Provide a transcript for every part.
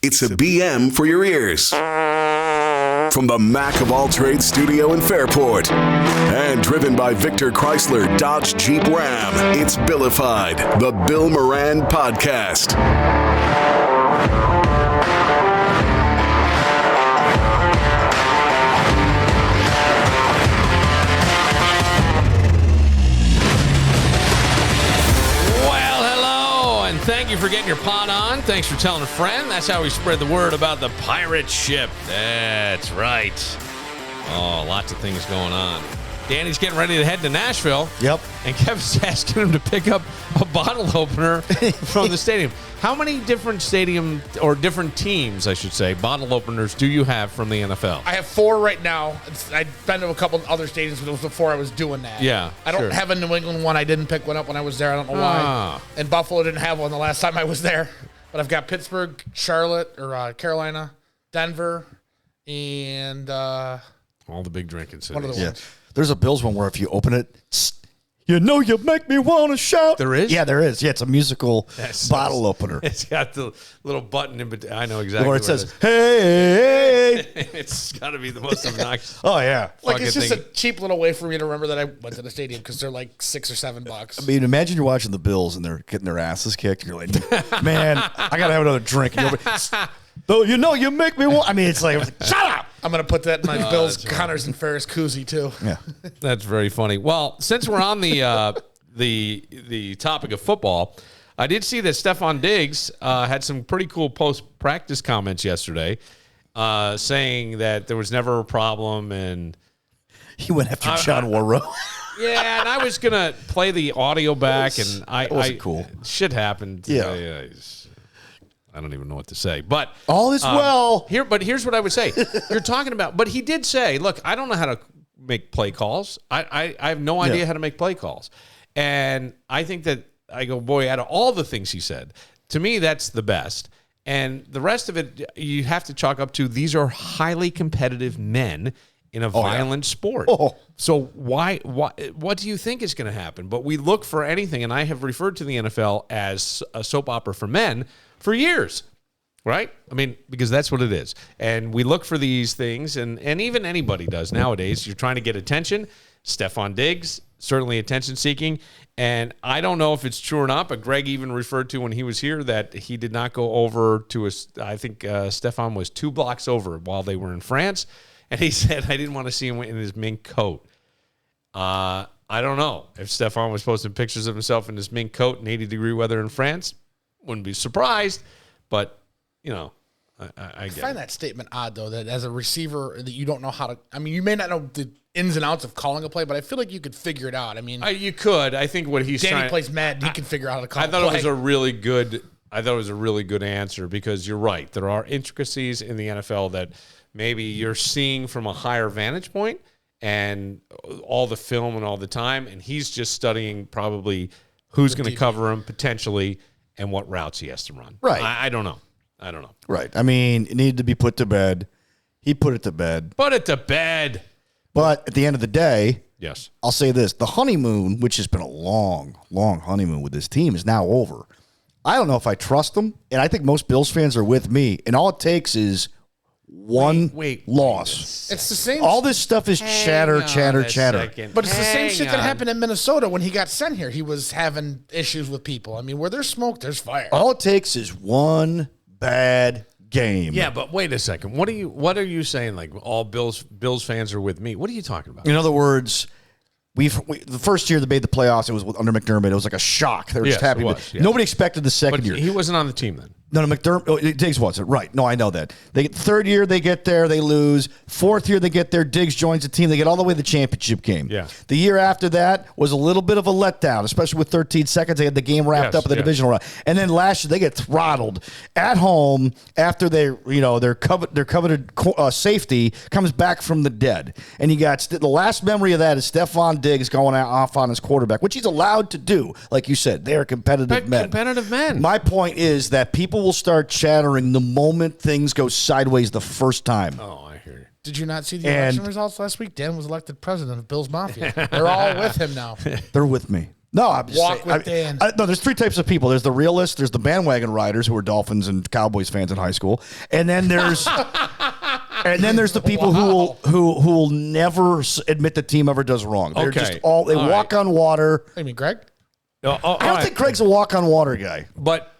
It's a BM for your ears. From the Mack of All Trades studio in Fairport. And driven by Victor Chrysler Dodge Jeep Ram, it's Billified, the Bill Moran Podcast. Thank you for getting your pot on. Thanks for telling a friend. That's how we spread the word about the pirate ship. That's right. Oh, lots of things going on. Danny's getting ready to head to Nashville. Yep. And Kevin's asking him to pick up a bottle opener from the stadium. How many different stadium, or different teams, I should say, bottle openers do you have from the NFL? I have 4 right now. I've been to a couple other stadiums, but it was before I was doing that. Yeah, I don't have a New England one. I didn't pick one up when I was there. I don't know why. And Buffalo didn't have one the last time I was there. But I've got Pittsburgh, Charlotte, or Carolina, Denver, and all the big drinking cities. One of the ones. There's a Bills one where if you open it, you know you make me want to shout. There is? Yeah, there is. Yeah, it's a musical bottle opener. It's got the little button in between. I know exactly where it says, hey. It's got to be the most obnoxious. Oh, yeah. Like, it's just a cheap little way for me to remember that I went to the stadium because they're like $6 or $7. I mean, imagine you're watching the Bills and they're getting their asses kicked. And you're like, man, I got to have another drink. And though you know you make me want. I mean, it's like, shut up. I'm going to put that in my Bills, Connors, and Ferris koozie, too. Yeah. That's very funny. Well, since we're on the topic of football, I did see that Steffon Diggs had some pretty cool post-practice comments yesterday saying that there was never a problem. And he went after John Warrow. Yeah, and I was going to play the audio back. And it wasn't cool. Shit happened. Yeah. I don't even know what to say, but all is well. But here's what I would say: you're talking about. But he did say, "Look, I don't know how to make play calls. I have no idea how to make play calls." And I think that I go, boy, out of all the things he said, to me, that's the best. And the rest of it, you have to chalk up to these are highly competitive men in a violent sport. So what do you think is going to happen? But we look for anything, and I have referred to the NFL as a soap opera for men for years, right? I mean, because that's what it is. And we look for these things, and even anybody does nowadays. You're trying to get attention. Steffon Diggs, certainly attention-seeking. And I don't know if it's true or not, but Greg even referred to when he was here that he did not go over to I think Steffon was 2 blocks over while they were in France. And he said, I didn't want to see him in his mink coat. I don't know if Steffon was posting pictures of himself in his mink coat in 80-degree weather in France. Wouldn't be surprised, but, you know, I find that statement odd, though, that as a receiver that you don't know how to – I mean, you may not know the ins and outs of calling a play, but I feel like you could figure it out. I mean – you could. I think what he's Danny plays Madden. He can figure out how to call a play. I thought it was a really good answer because you're right. There are intricacies in the NFL that maybe you're seeing from a higher vantage point and all the film and all the time, and he's just studying probably who's going to cover him potentially and what routes he has to run. Right. I don't know. Right. I mean, it needed to be put to bed. He put it to bed. Put it to bed. But at the end of the day, yes, I'll say this. The honeymoon, which has been a long, long honeymoon with this team, is now over. I don't know if I trust them, and I think most Bills fans are with me, and all it takes is one loss. It's the same. All this stuff is chatter. But it's the same shit that happened in Minnesota when he got sent here. He was having issues with people. I mean, where there's smoke, there's fire. All it takes is one bad game. Yeah, but wait a second. What are you saying? Like all Bills fans are with me? What are you talking about? In other words, the first year they made the playoffs, it was under McDermott. It was like a shock. They were just happy. Nobody expected the second year. He wasn't on the team then. No, McDermott. Diggs wasn't. Right. No, I know that. Third year, they get there, they lose. Fourth year, they get there, Diggs joins the team. They get all the way to the championship game. Yeah. The year after that was a little bit of a letdown, especially with 13 seconds. They had the game wrapped up in the divisional round. And then last year, they get throttled at home after their coveted safety comes back from the dead. And you got the last memory of that is Steffon Diggs going off on his quarterback, which he's allowed to do. Like you said, they are competitive men. My point is that people will start chattering the moment things go sideways the first time. Oh, I hear you. Did you not see the election results last week? Dan was elected president of Bills Mafia. They're all with him now. They're with me. No, I'm just Walk saying, with Dan. No, there's three types of people. There's the realists, there's the bandwagon riders who were Dolphins and Cowboys fans in high school, and then there's the people who will never admit the team ever does wrong. They're just they walk on water. You mean Greg? I don't think Craig's a walk on water guy. But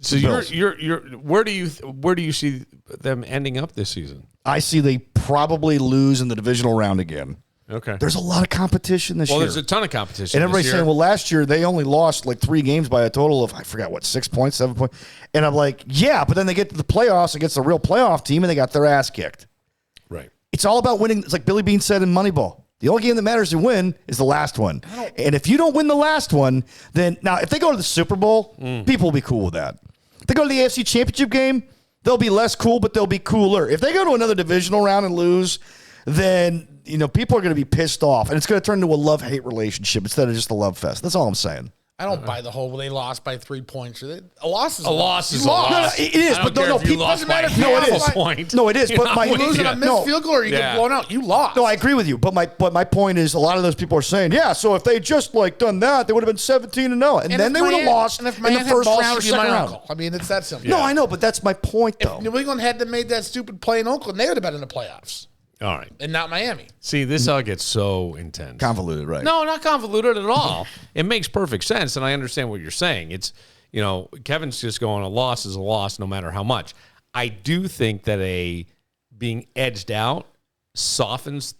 so you're where do you see them ending up this season? I see they probably lose in the divisional round again. Okay. There's a lot of competition this year. Well, there's a ton of competition. And everybody's saying, well, last year they only lost like 3 games by a total of, I forgot what, 6 points, 7 points. And I'm like, yeah, but then they get to the playoffs against a real playoff team and they got their ass kicked. Right. It's all about winning. It's like Billy Beane said in Moneyball. The only game that matters to win is the last one. And if you don't win the last one, then now if they go to the Super Bowl, people will be cool with that. If they go to the AFC Championship game, they'll be less cool, but they'll be cooler. If they go to another divisional round and lose, then people are going to be pissed off, and it's going to turn into a love-hate relationship instead of just a love fest. That's all I'm saying. I don't buy the whole they lost by 3 points. A loss is a loss. Is a loss. loss. No, it is, but no, people lost by a point. No, it is. But you lose on a missed field goal or you get blown out. You lost. No, I agree with you. But my point is, a lot of those people are saying, yeah. So if they just done that, they would have been 17-0, and then they would have lost in the first round or second round. I mean, it's that simple. No, I know, but that's my point, though. If New England had made that stupid play in Oakland, they would have been in the playoffs. All right. And not Miami. See, this all gets so intense. Convoluted, right? No, not convoluted at all. It makes perfect sense, and I understand what you're saying. It's, Kevin's just going, a loss is a loss no matter how much. I do think that being edged out softens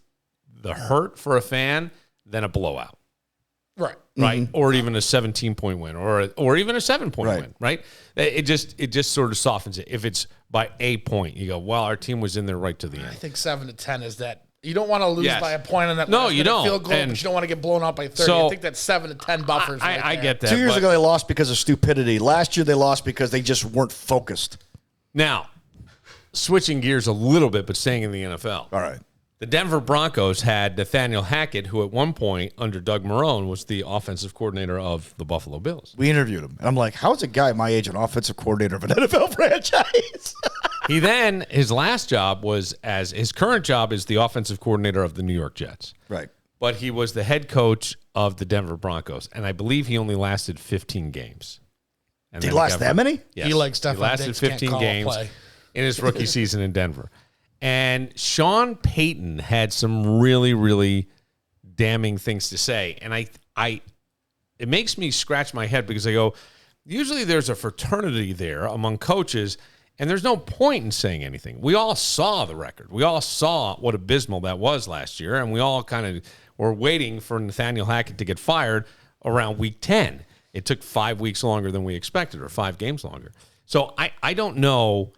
the hurt for a fan than a blowout. Right. Right. Mm-hmm. Or even a 17-point win or even a 7-point win. Right. It just sort of softens it. If it's by a point, you go, well, our team was in there right to the end. I think 7-10 is that. You don't want to lose by a point on that you don't. field goal, but you don't want to get blown out by 30. I think that 7-10 buffers. I get that. 2 years ago, they lost because of stupidity. Last year, they lost because they just weren't focused. Now, switching gears a little bit, but staying in the NFL. All right. The Denver Broncos had Nathaniel Hackett, who at one point, under Doug Marrone, was the offensive coordinator of the Buffalo Bills. We interviewed him, and I'm like, how's a guy my age an offensive coordinator of an NFL franchise? He then, his current job is the offensive coordinator of the New York Jets. Right. But he was the head coach of the Denver Broncos, and I believe he only lasted 15 games. And Did he last that many? Yes. He likes Steffon He lasted Diggs, 15 games in his rookie season in Denver. And Sean Payton had some really, really damning things to say. And it makes me scratch my head because I go, usually there's a fraternity there among coaches, and there's no point in saying anything. We all saw the record. We all saw what abysmal that was last year, and we all kind of were waiting for Nathaniel Hackett to get fired around week 10. It took 5 weeks longer than we expected, or 5 games longer. So I don't know.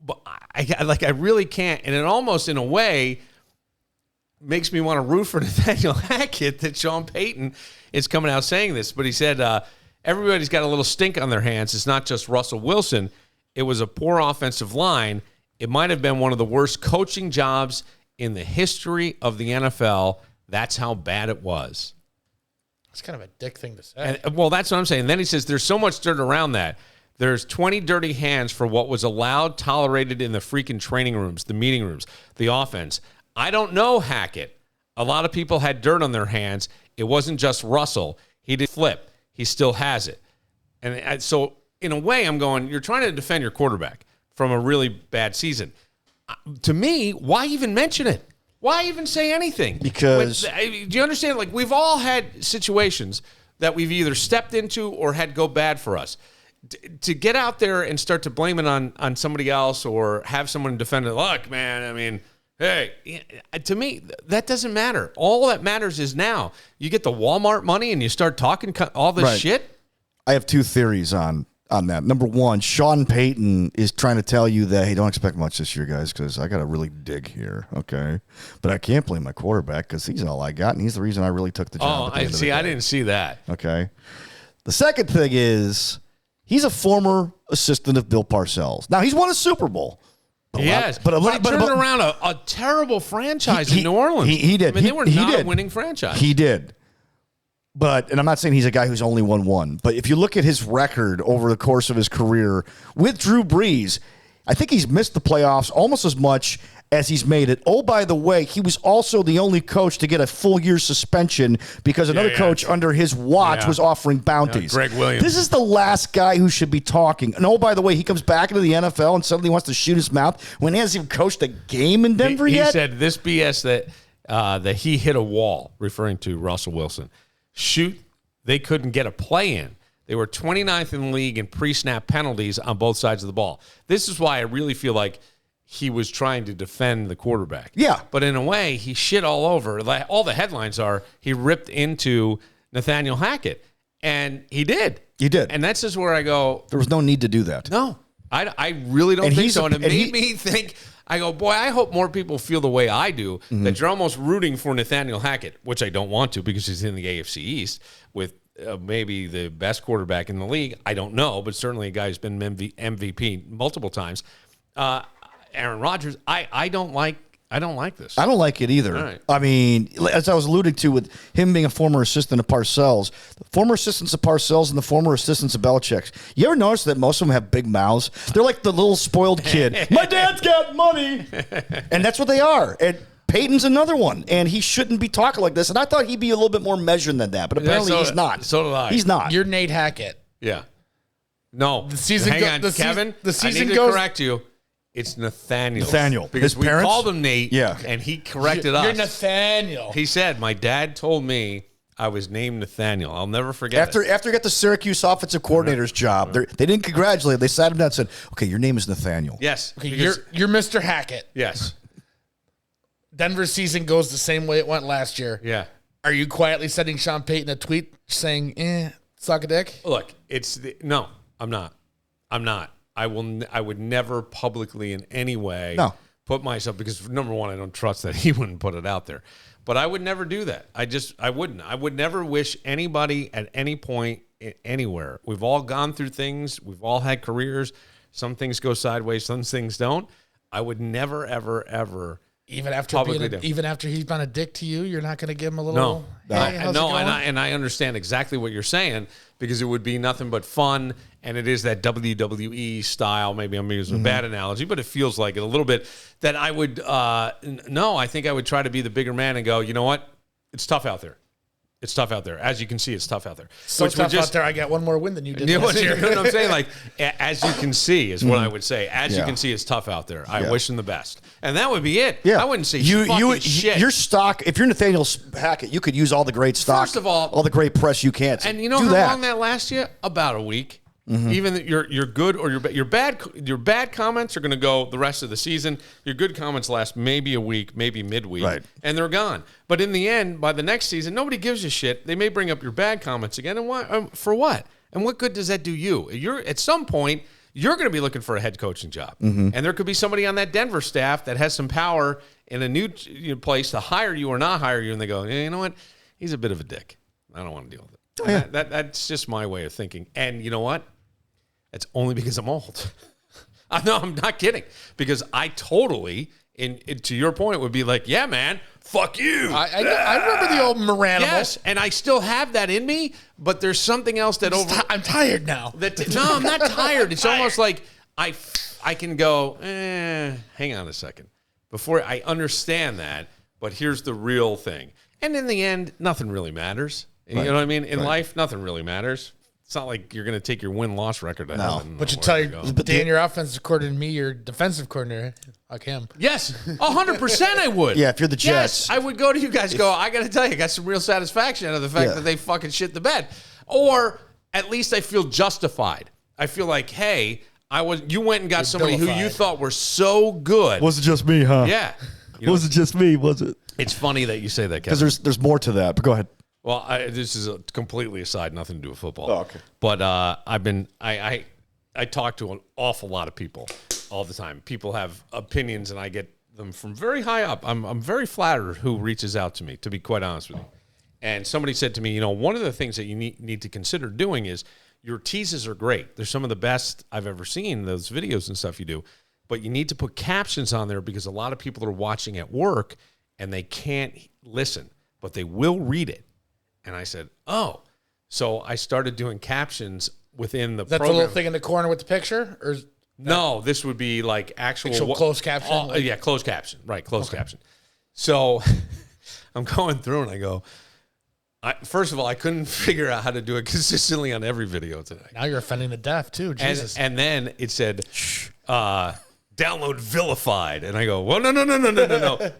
But I really can't, and it almost, in a way, makes me want to root for Nathaniel Hackett that Sean Payton is coming out saying this. But he said everybody's got a little stink on their hands. It's not just Russell Wilson. It was a poor offensive line. It might have been one of the worst coaching jobs in the history of the NFL. That's how bad it was. It's kind of a dick thing to say. And, well, that's what I'm saying. And then he says there's so much dirt around that. There's 20 dirty hands for what was allowed, tolerated in the freaking training rooms, the meeting rooms, the offense. I don't know, Hackett. A lot of people had dirt on their hands. It wasn't just Russell. He did flip. He still has it. And so, in a way, I'm going, you're trying to defend your quarterback from a really bad season. To me, why even mention it? Why even say anything? Because... do you understand? Like, we've all had situations that we've either stepped into or had go bad for us. To get out there and start to blame it on somebody else or have someone defend it, look, man, I mean, hey, to me, that doesn't matter. All that matters is now. You get the Walmart money and you start talking all this shit. I have 2 theories on that. Number one, Sean Payton is trying to tell you that, hey, don't expect much this year, guys, because I got to really dig here, okay? But I can't blame my quarterback because he's all I got, and he's the reason I really took the job. I didn't see that. Okay. The second thing is... he's a former assistant of Bill Parcells. Now, he's won a Super Bowl. Yes, but he turned around a terrible franchise in New Orleans. He did. I mean, they were not a winning franchise. He did. And I'm not saying he's a guy who's only won one, but if you look at his record over the course of his career with Drew Brees, I think he's missed the playoffs almost as much as he's made it. Oh, by the way, he was also the only coach to get a full year suspension because another coach under his watch was offering bounties. Greg Williams. This is the last guy who should be talking. And oh, by the way, he comes back into the NFL and suddenly wants to shoot his mouth when he hasn't even coached a game in Denver yet. He said this BS that he hit a wall, referring to Russell Wilson. They couldn't get a play in. They were 29th in the league in pre-snap penalties on both sides of the ball. This is why I really feel like he was trying to defend the quarterback. Yeah. But in a way, he shit all over. Like, all the headlines are he ripped into Nathaniel Hackett. And he did. He did. And that's just where I go, there was no need to do that. no, I really don't think so. And it made me think, I go, boy, I hope more people feel the way I do, that you're almost rooting for Nathaniel Hackett, which I don't want to because he's in the AFC East with maybe the best quarterback in the league. I don't know, but certainly a guy who's been MVP multiple times. Aaron Rodgers, I don't like this. I don't like it either. Right. I mean, as I was alluding to with him being a former assistant of Parcells, the former assistants of Parcells and the former assistants of Belichick's, you ever notice that most of them have big mouths? They're like the little spoiled kid. My dad's got money. And that's what they are. And Peyton's another one, and he shouldn't be talking like this. And I thought he'd be a little bit more measured than that, but apparently he's not. So did I. He's not. You're Nate Hackett. Yeah. No. The season Hang on, Kevin. The season I need goes. to correct you. It's Nathaniel. His Because we parents? called him Nate, Yeah. and he corrected us. You're Nathaniel. He said, my dad told me I was named Nathaniel. I'll never forget it. After he got the Syracuse offensive coordinator's job, they didn't congratulate him. They sat him down and said, okay, your name is Nathaniel. Yes. Okay, because- you're Mr. Hackett. yes. Denver's season goes the same way it went last year. Yeah. Are you quietly sending Sean Payton a tweet saying, suck a dick? Look, no, I'm not. I would never publicly in any way put myself, because number one, I don't trust that he wouldn't put it out there. But I would never do that. I wouldn't. I would never wish anybody at any point anywhere. We've all gone through things. We've all had careers. Some things go sideways. Some things don't. I would never, ever, ever. Even after he's been a dick to you, you're not going to give him a little. No, Hey, how's it going? and I understand exactly what you're saying, because it would be nothing but fun, and it is that WWE style. Maybe I'm using a bad analogy, but it feels like it a little bit. That I would I think I would try to be the bigger man and go, you know what? It's tough out there. It's tough out there. As you can see, it's tough out there. So tough out there. I got one more win than you did last year. You know what I'm saying? Like, as you can see is what I would say. As you can see, it's tough out there. I wish him the best. And that would be it. Yeah. I wouldn't say shit. Your stock, if you're Nathaniel Hackett, you could use all the great stock. First of all, the great press you can. And you know how long that lasts you? About a week. Even your good or your bad comments are going to go the rest of the season. Your good comments last maybe a week, maybe midweek, right, and they're gone. But in the end, by the next season, nobody gives a shit. They may bring up your bad comments again, and why? For what? And what good does that do you? You're at some point you're going to be looking for a head coaching job, and there could be somebody on that Denver staff that has some power in a new place to hire you or not hire you, and they go, you know what? He's a bit of a dick. I don't want to deal with it. That's just my way of thinking. And you know what? It's only because I'm old. No, I'm not kidding. Because I totally, to your point, would be like, yeah, man, fuck you. I remember the old Moranimal. Yes, and I still have that in me, but there's something else that I'm tired now. No, I'm not tired. It's almost like I can go, hang on a second. Before I understand that, but here's the real thing. And in the end, nothing really matters. Right. You know what I mean? In life, nothing really matters. It's not like you're going to take your win-loss record to heaven. But you tell Dan, your offensive coordinator, and me, your defensive coordinator, fuck him. Yes, 100% I would. Yeah, if you're the Jets. Yes, I would go to you guys and go, I got to tell you, I got some real satisfaction out of the fact that they fucking shit the bed. Or at least I feel justified. I feel like, hey, you went and got somebody who you thought were so good. Was it just me, huh? Yeah. Was it just me, was it? It's funny that you say that, Kevin. Because there's more to that, but go ahead. Well, this is completely aside, nothing to do with football. Oh, okay. But I talk to an awful lot of people all the time. People have opinions, and I get them from very high up. I'm very flattered who reaches out to me, to be quite honest with you. And somebody said to me, one of the things that you need to consider doing is your teases are great. They're some of the best I've ever seen, those videos and stuff you do. But you need to put captions on there because a lot of people are watching at work, and they can't listen, but they will read it. And I said, oh. So I started doing captions within the program. That's the little thing in the corner with the picture? Or No, this would be like actual closed caption? Yeah, closed caption. Right, closed caption. So I'm going through and I go, first of all, I couldn't figure out how to do it consistently on every video today. Now you're offending the deaf, too. Jesus. And then it said, download vilified. And I go, well, no.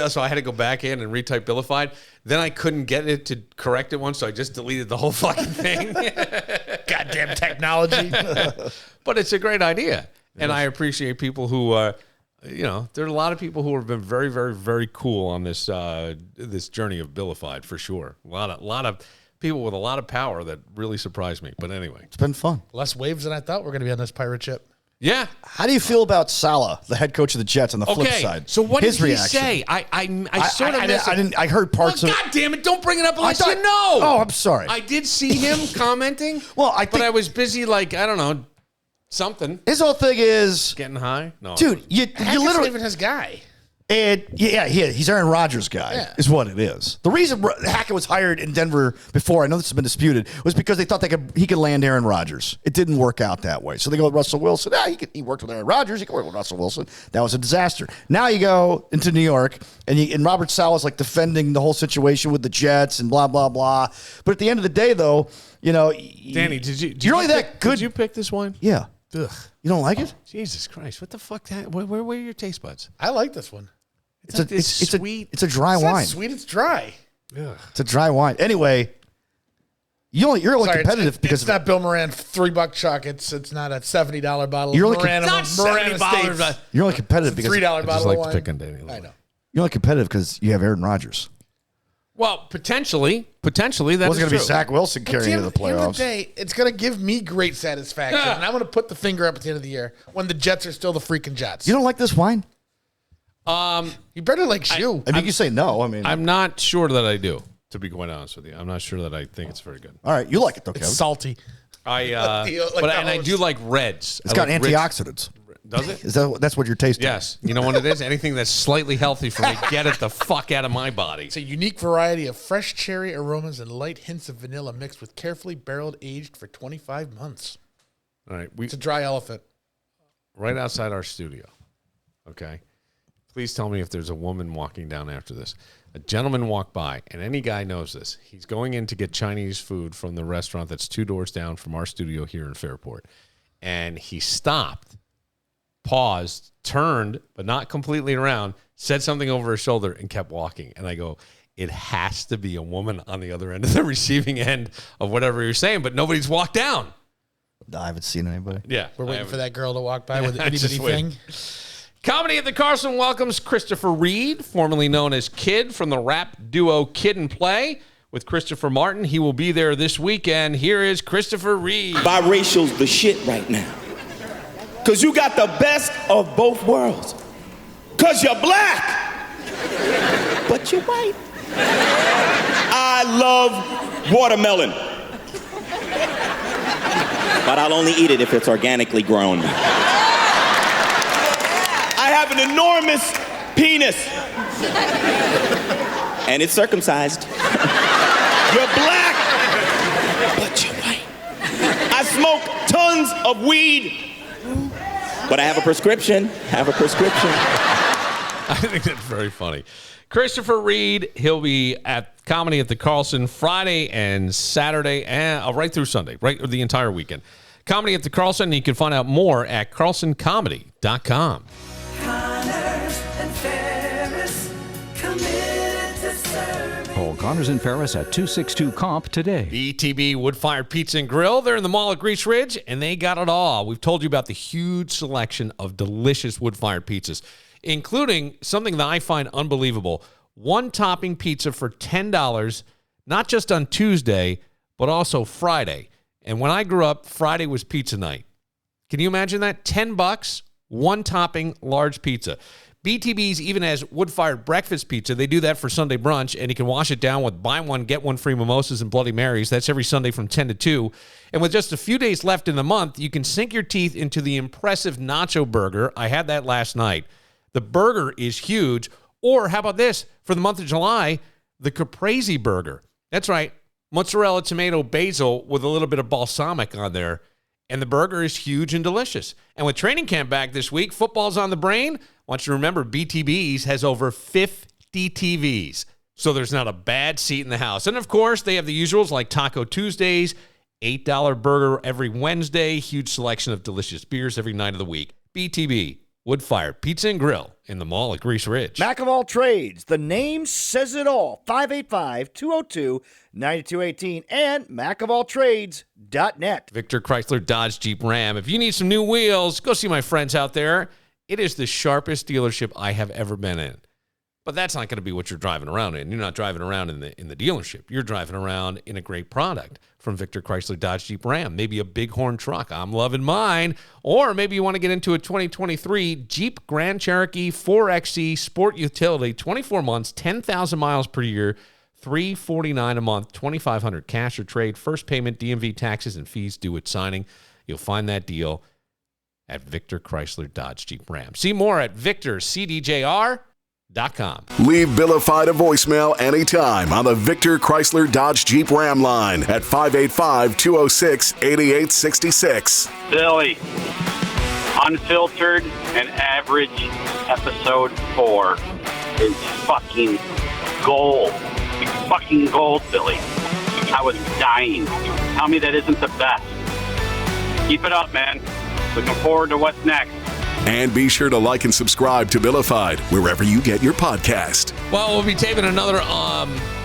So I had to go back in and retype vilified. Then I couldn't get it to correct it once, so I just deleted the whole fucking thing. Goddamn technology. But it's a great idea. And I appreciate people who, there are a lot of people who have been very, very, very cool on this this journey of vilified, for sure. A lot of people with a lot of power that really surprised me. But anyway. It's been fun. Less waves than I thought we're going to be on this pirate ship. Yeah. How do you feel about Saleh, the head coach of the Jets, on the flip side? So what His did he reaction? say? I sort of missed it. I heard parts of it. God damn it, don't bring it up unless you know. Oh, I'm sorry. I did see him commenting. Well, but I was busy, like, I don't know, something. His whole thing is, Getting high? No. dude, you literally even his guy. And he's Aaron Rodgers' guy, is what it is. The reason Hackett was hired in Denver before, I know this has been disputed, was because they thought he could land Aaron Rodgers. It didn't work out that way. So they go with Russell Wilson. He worked with Aaron Rodgers. He could work with Russell Wilson. That was a disaster. Now you go into New York, and Robert Saleh's like defending the whole situation with the Jets and blah, blah, blah. But at the end of the day, though, Danny, did you that good? Did you pick this wine? Yeah. Ugh. You don't like it? Jesus Christ. What the fuck? Where are your taste buds? I like this one. It's sweet. It's a dry It's wine. not sweet, it's dry. Ugh. It's a dry wine. Anyway, you're only competitive because it's not Bill Moran $3 chuck. It's not a $70 bottle. You're only Moran, not Moran $70. Estates. You're only competitive It's a because $3 I bottle just like of to wine. pick on Danny. I know. you're only competitive because you have Aaron Rodgers. Well, potentially, that It wasn't going to be Zach Wilson carrying you to the At the end of playoffs. the day, it's going to give me great satisfaction. Yeah. And I'm going to put the finger up at the end of the year when the Jets are still the freaking Jets. You don't like this wine? You better like you. I mean, you say no. I mean, I'm not sure that I do, to be quite honest with you. I'm not sure that I think it's very good. all right, you like it though, It's Kevin. salty. I do like reds. It's got antioxidants. Does it? That's what you're tasting? Yes. You know what it is? Anything that's slightly healthy for me, get it the fuck out of my body. It's a unique variety of fresh cherry aromas and light hints of vanilla mixed with carefully barreled aged for 25 months. All right. It's a dry elephant. Right outside our studio. Okay. Please tell me if there's a woman walking down after this. A gentleman walked by, and any guy knows this. He's going in to get Chinese food from the restaurant that's 2 doors down from our studio here in Fairport. And he stopped, paused, turned, but not completely around, said something over his shoulder, and kept walking. And I go, it has to be a woman on the other end of the receiving end of whatever you're saying, but nobody's walked down. I haven't seen anybody. Yeah. We're waiting for that girl to walk by with the I itty just bitty wait. thing. Comedy at the Carlson welcomes Christopher Reed, formerly known as Kid, from the rap duo Kid and Play. With Christopher Martin, he will be there this weekend. Here is Christopher Reed. Biracial's the shit right now. Because you got the best of both worlds. Because you're black, but you're white. I love watermelon. But I'll only eat it if it's organically grown. I have an enormous penis. And it's circumcised. You're black, but you're white. I smoke tons of weed, but I have a prescription. I think that's very funny. Christopher Reed, he'll be at Comedy at the Carlson Friday and Saturday, and right through Sunday, right the entire weekend. Comedy at the Carlson, you can find out more at carlsoncomedy.com. Call Connors and Ferris at 262 Comp today. BTB Wood-Fired Pizza and Grill. They're in the mall at Grease Ridge, and they got it all. We've told you about the huge selection of delicious wood-fired pizzas, including something that I find unbelievable. One topping pizza for $10, not just on Tuesday, but also Friday. And when I grew up, Friday was pizza night. Can you imagine that? $10, one topping, large pizza. BTB's even has wood-fired breakfast pizza. They do that for Sunday brunch, and you can wash it down with buy one, get one free mimosas and Bloody Marys. That's every Sunday from 10 to 2. And with just a few days left in the month, you can sink your teeth into the impressive nacho burger. I had that last night. The burger is huge. Or how about this? For the month of July, the Caprese burger. That's right. Mozzarella, tomato, basil with a little bit of balsamic on there. And the burger is huge and delicious. And with training camp back this week, football's on the brain. I want you to remember, BTB's has over 50 TVs. So there's not a bad seat in the house. And, of course, they have the usuals like Taco Tuesdays, $8 burger every Wednesday, huge selection of delicious beers every night of the week. BTB, wood-fired pizza and grill in the mall at Grease Ridge. Mack of All Trades. The name says it all. 585-202-9218 and mackofalltrades.net. Victor Chrysler Dodge Jeep Ram. If you need some new wheels, go see my friends out there. It is the sharpest dealership I have ever been in. But that's not going to be what you're driving around in. You're not driving around in the dealership. You're driving around in a great product from Victor Chrysler Dodge Jeep Ram. Maybe a bighorn truck. I'm loving mine. Or maybe you want to get into a 2023 Jeep Grand Cherokee 4XE Sport Utility, 24 months, 10,000 miles per year, $349 a month, $2,500 cash or trade, first payment, DMV taxes, and fees due at signing. You'll find that deal at Victor Chrysler Dodge Jeep Ram. See more at victorcdjr.com. Leave Billified a voicemail anytime on the Victor Chrysler Dodge Jeep Ram line at 585-206-8866. Billy, Unfiltered and Average episode 4 is fucking gold. It's fucking gold, Billy. I was dying. Tell me that isn't the best. Keep it up, man. Looking forward to what's next. And be sure to like and subscribe to Billified wherever you get your podcast. Well, we'll be taping another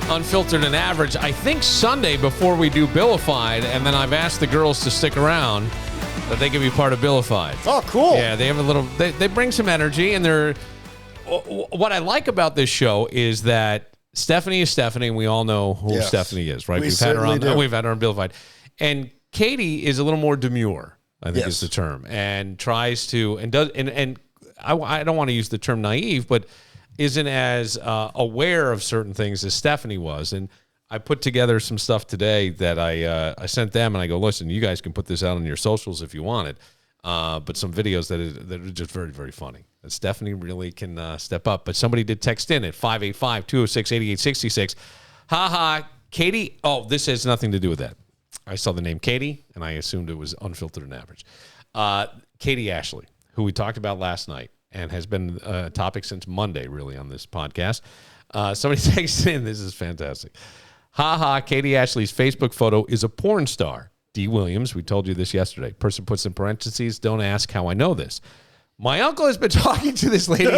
Unfiltered and Average, I think Sunday before we do Billified, and then I've asked the girls to stick around that they can be part of Billified. Oh, cool. Yeah, they have a little, they bring some energy, and they're, what I like about this show is that Stephanie is Stephanie, and we all know who Stephanie is, right? We've had her on Billified. And Katie is a little more demure, I think is the term, and tries to, and does, and I don't want to use the term naive, but isn't as aware of certain things as Stephanie was. And I put together some stuff today that I sent them, and I go, listen, you guys can put this out on your socials if you want it, but some videos that are just very, very funny. And Stephanie really can step up. But somebody did text in at 585-206-8866. Ha, Katie. Oh, this has nothing to do with that. I saw the name Katie, and I assumed it was Unfiltered and Average. Katie Ashley, who we talked about last night and has been a topic since Monday, really, on this podcast. Somebody texted in. This is fantastic. Katie Ashley's Facebook photo is a porn star. D. Williams, we told you this yesterday. Person puts in parentheses, don't ask how I know this. My uncle has been talking to this lady.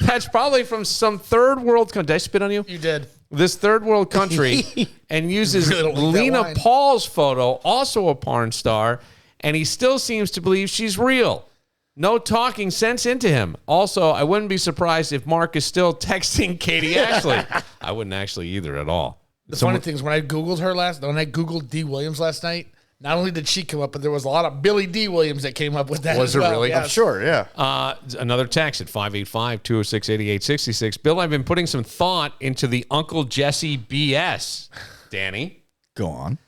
That's probably from some third world country. Did I spit on you? You did. This third world country, and uses Lena Paul's photo, also a porn star, and he still seems to believe she's real. No talking sense into him. Also, I wouldn't be surprised if Mark is still texting Katie Ashley. I wouldn't actually either at all. The funny thing is, when I Googled D. Williams last night, not only did she come up, but there was a lot of Billy D. Williams that came up with that. Was there really? Yes. I'm sure, yeah. Another text at 585-206-8866. Bill, I've been putting some thought into the Uncle Jesse BS. Danny? Go on.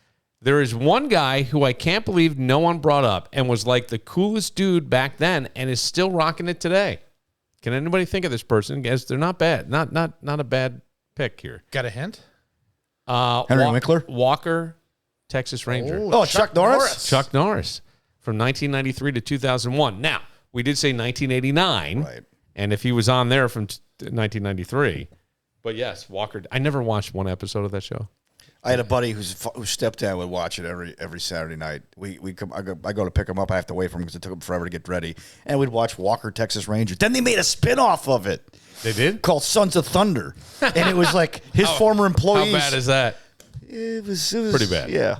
There is one guy who I can't believe no one brought up and was like the coolest dude back then and is still rocking it today. Can anybody think of this person? Guess they're not bad. Not a bad pick here. Got a hint? Henry Winkler? Walker, Texas Ranger. Oh, Chuck Norris? Chuck Norris from 1993 to 2001. Now, we did say 1989, right? And if he was on there from 1993. But yes, Walker. I never watched one episode of that show. I had a buddy whose stepdad would watch it every Saturday night. I go to pick him up. I have to wait for him because it took him forever to get ready. And we'd watch Walker, Texas Ranger. Then they made a spin-off of it. They did? Called Sons of Thunder. And it was like his former employees. How bad is that? It was pretty bad. Yeah.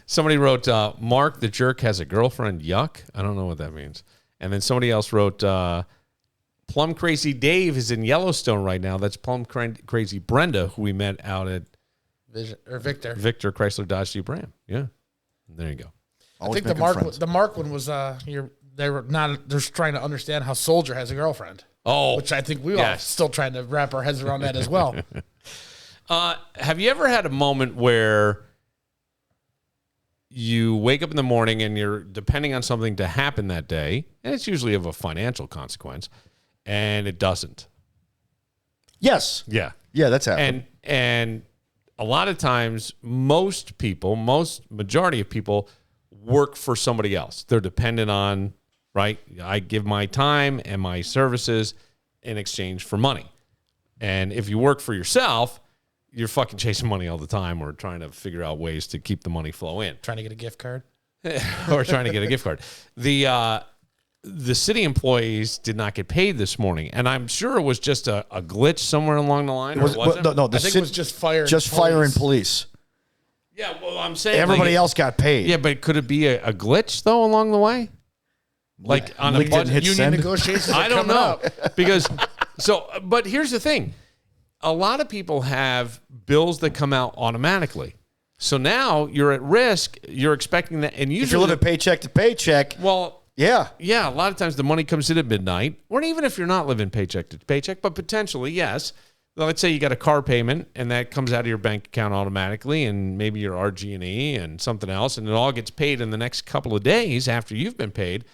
Somebody wrote, Mark the jerk has a girlfriend. Yuck. I don't know what that means. And then somebody else wrote, Plum Crazy Dave is in Yellowstone right now. That's Plum Crazy Brenda, who we met out at Victor Chrysler Dodge Jeep Ram. Yeah. There you go. Always I think the Mark one was they're trying to understand how Soldier has a girlfriend. Oh, which I think we are still trying to wrap our heads around that as well. Have you ever had a moment where you wake up in the morning and you're depending on something to happen that day, and it's usually of a financial consequence, and it doesn't? Yes. Yeah. Yeah, that's happened. And a lot of times, majority of people work for somebody else. They're dependent on, right? I give my time and my services in exchange for money. And if you work for yourself, you're fucking chasing money all the time or trying to figure out ways to keep the money flow in. Trying to get a gift card. Or trying to get a gift card. The city employees did not get paid this morning, and I'm sure it was just a glitch somewhere along the line. No, I think it was just fire. Fire and police. Yeah, well, I'm saying everybody else got paid. Yeah, but could it be a glitch though along the way? Like on a budget union negotiations? I don't know because But here's the thing: a lot of people have bills that come out automatically. So now you're at risk. You're expecting that, and usually if you're living paycheck to paycheck. Well, yeah. A lot of times the money comes in at midnight, or even if you're not living paycheck to paycheck, but potentially yes. Let's say you got a car payment, and that comes out of your bank account automatically, and maybe your RG&E and something else, and it all gets paid in the next couple of days after you've been paid.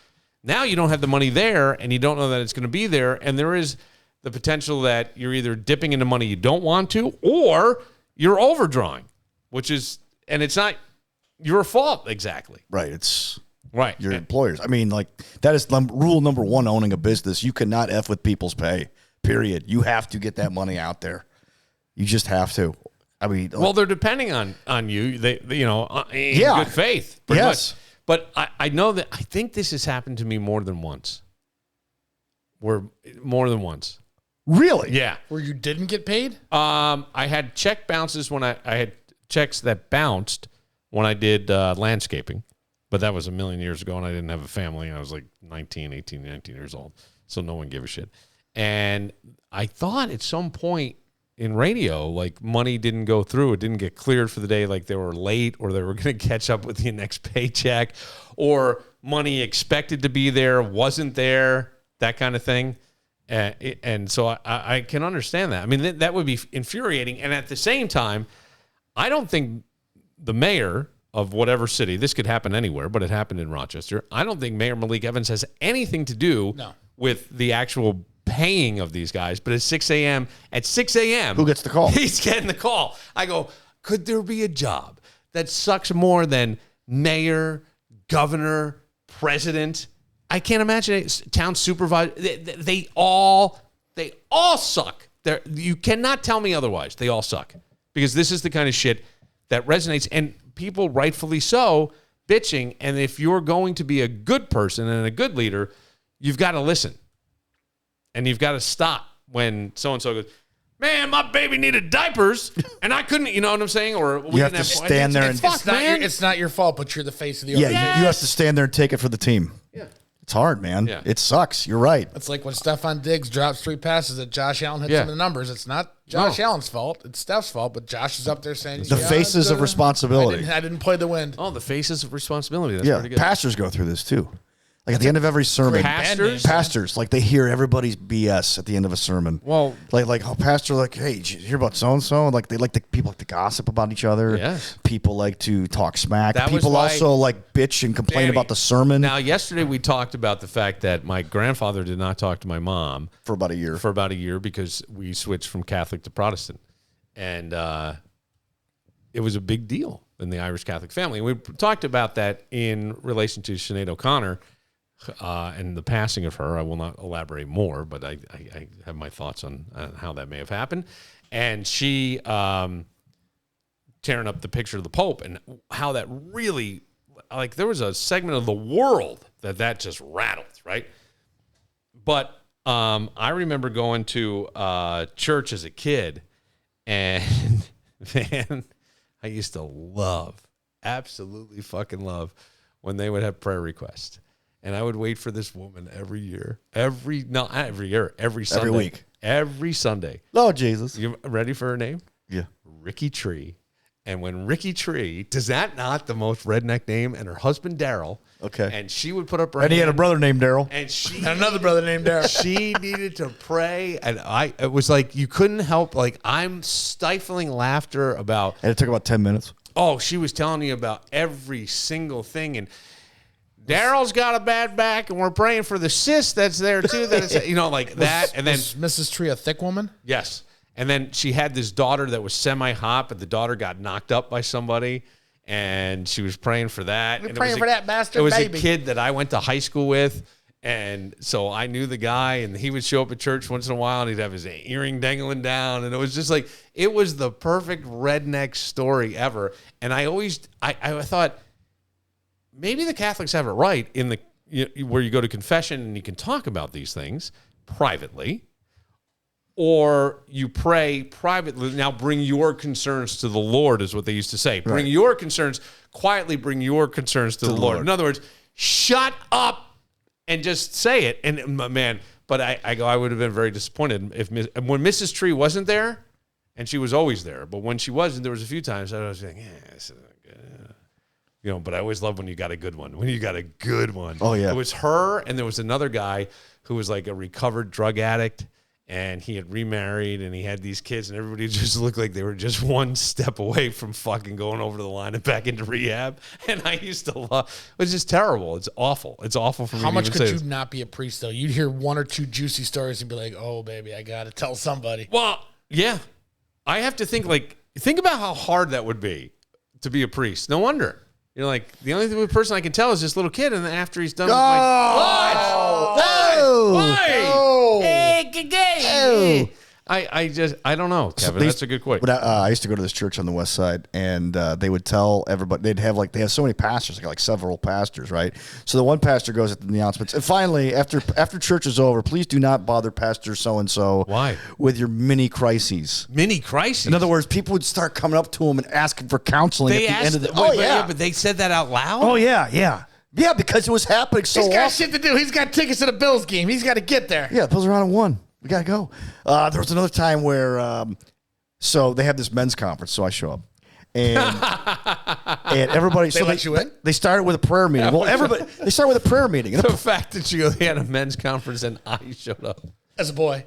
Now you don't have the money there, and you don't know that it's going to be there, and there is the potential that you're either dipping into money you don't want to, or you're overdrawing, which is, and it's not your fault exactly. Right. It's right. Your employers. I mean, like, that is rule number one owning a business. You cannot F with people's pay. Period. You have to get that money out there. You just have to. I mean, well, they're depending on you. They in good faith. Yes. Much. But I know that I think this has happened to me more than once. More than once. Really? Yeah. Where you didn't get paid? I had check bounces when I had checks that bounced when I did landscaping, but that was a million years ago, and I didn't have a family. I was like 19 years old, so no one gave a shit. And I thought at some point in radio, like, money didn't go through. It didn't get cleared for the day, like they were late or they were going to catch up with the next paycheck, or money expected to be there wasn't there, that kind of thing. And so I can understand that. I mean, that would be infuriating. And at the same time, I don't think the mayor of whatever city, this could happen anywhere, but it happened in Rochester. I don't think Mayor Malik Evans has anything to do with the actual paying of these guys, but at 6 a.m., who gets the call? He's getting the call. I go, could there be a job that sucks more than mayor, governor, president? I can't imagine it. Town supervisor. They all suck. You cannot tell me otherwise. They all suck, because this is the kind of shit that resonates, and people, rightfully so, bitching. And if you're going to be a good person and a good leader, you've got to listen. And you've got to stop when so-and-so goes, man, my baby needed diapers, and I couldn't, you know what I'm saying? Or we you have to stand there and... It's not your fault, but you're the face of the organization. Yeah, you have to stand there and take it for the team. Yeah. It's hard, man. Yeah. It sucks. You're right. It's like when Steffon Diggs drops 3 passes that Josh Allen hits him in the numbers. It's not Josh Allen's fault. It's Steph's fault, but Josh is up there saying... The faces of responsibility. I didn't play the wind. Oh, the faces of responsibility. That's pretty good. Pastors go through this too. Like at the end of every sermon, pastors, like they hear everybody's BS at the end of a sermon. Well, like pastor, like, hey, did you hear about so and so? Like people like to gossip about each other. Yes. People like to talk smack. That was people why, also like bitch and complain about the sermon. Now, yesterday we talked about the fact that my grandfather did not talk to my mom for about a year. Because we switched from Catholic to Protestant, and it was a big deal in the Irish Catholic family. And we talked about that in relation to Sinead O'Connor. And the passing of her. I will not elaborate more, but I have my thoughts on how that may have happened. And she tearing up the picture of the Pope, and how that really, like, there was a segment of the world that just rattled, right? But I remember going to church as a kid, and man, I used to absolutely fucking love when they would have prayer requests. And I would wait for this woman every Sunday. Every week. Every Sunday. Lord Jesus. You ready for her name? Yeah. Ricky Tree. And when Ricky Tree, does that not the most redneck name? And her husband, Daryl. Okay. And she would put up her hand. And he had a brother named Daryl. And she and another brother named Daryl. She needed to pray. And it was like, you couldn't help, like, I'm stifling laughter about. And it took about 10 minutes. Oh, she was telling me about every single thing. And Daryl's got a bad back, and we're praying for the cyst that's there too. That it's, like that. And then was Mrs. Tree a thick woman? Yes. And then she had this daughter that was semi-hot, but the daughter got knocked up by somebody, and she was praying for that. We're And praying for that bastard It was baby. a kid that I went to high school with, and so I knew the guy, and he would show up at church once in a while, and he'd have his earring dangling down, and it was just like, it was the perfect redneck story ever. And I thought, maybe the Catholics have it right in the where you go to confession and you can talk about these things privately, or you pray privately. Now bring your concerns to the Lord is what they used to say. Bring your concerns quietly. Bring your concerns to the Lord. In other words, shut up and just say it. And man, but I would have been very disappointed when Mrs. Tree wasn't there, and she was always there. But when she wasn't, there was a few times I was like, this isn't good. But I always love when you got a good one. When you got a good one. Oh, yeah. It was her, and there was another guy who was like a recovered drug addict, and he had remarried, and he had these kids, and everybody just looked like they were just one step away from fucking going over the line and back into rehab. And I used to love it. Was just terrible. It's awful. It's awful for me. How much to could say you this. not be a priest, though? You'd hear one or two juicy stories and be like, oh, baby, I got to tell somebody. Well, yeah. I have to think about how hard that would be to be a priest. No wonder. You're like, the only person I can tell is this little kid, and then after he's done with I don't know, Kevin. That's a good question. But I used to go to this church on the west side, and they would tell everybody, they have so many pastors, like several pastors, right? So the one pastor goes at the announcements, and finally, after church is over, please do not bother Pastor so-and-so. Why? With your mini crises. Mini crises? In other words, people would start coming up to him and asking for counseling at the end of the... But they said that out loud? Oh, yeah. Yeah, because it was happening so often. He's got shit to do. He's got tickets to the Bills game. He's got to get there. Yeah, the Bills are on at 1. We got to go. There was another time where, so they have this men's conference, so I show up. And everybody... They let you in? They started with a prayer meeting. They started with a prayer meeting. The fact that they had a men's conference and I showed up. As a boy.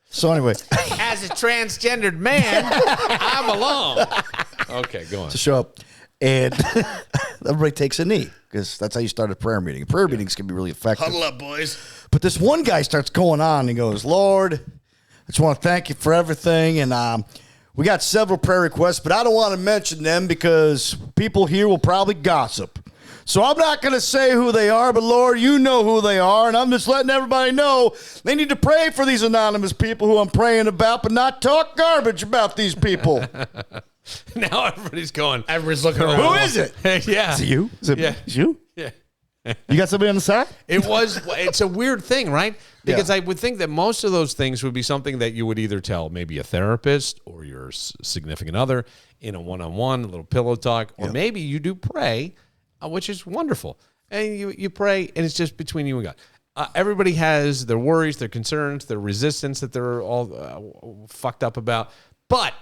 So anyway. As a transgendered man, I belong. Okay, go on. To show up. And everybody takes a knee because that's how you start a prayer meeting. Prayer meetings can be really effective. Huddle up, boys. But this one guy starts going on and he goes, Lord, I just want to thank you for everything. And we got several prayer requests, but I don't want to mention them because people here will probably gossip. So I'm not going to say who they are, but Lord, you know who they are. And I'm just letting everybody know they need to pray for these anonymous people who I'm praying about, but not talk garbage about these people. Now everybody's going. Everybody's looking around. Who is it? Yeah. Is it you? Is it you? Yeah. You got somebody on the side? It's a weird thing, right? Because Yeah. I would think that most of those things would be something that you would either tell maybe a therapist or your significant other in a one-on-one, a little pillow talk, or maybe you do pray, which is wonderful. And you pray, and it's just between you and God. Everybody has their worries, their concerns, their resistance that they're all fucked up about. But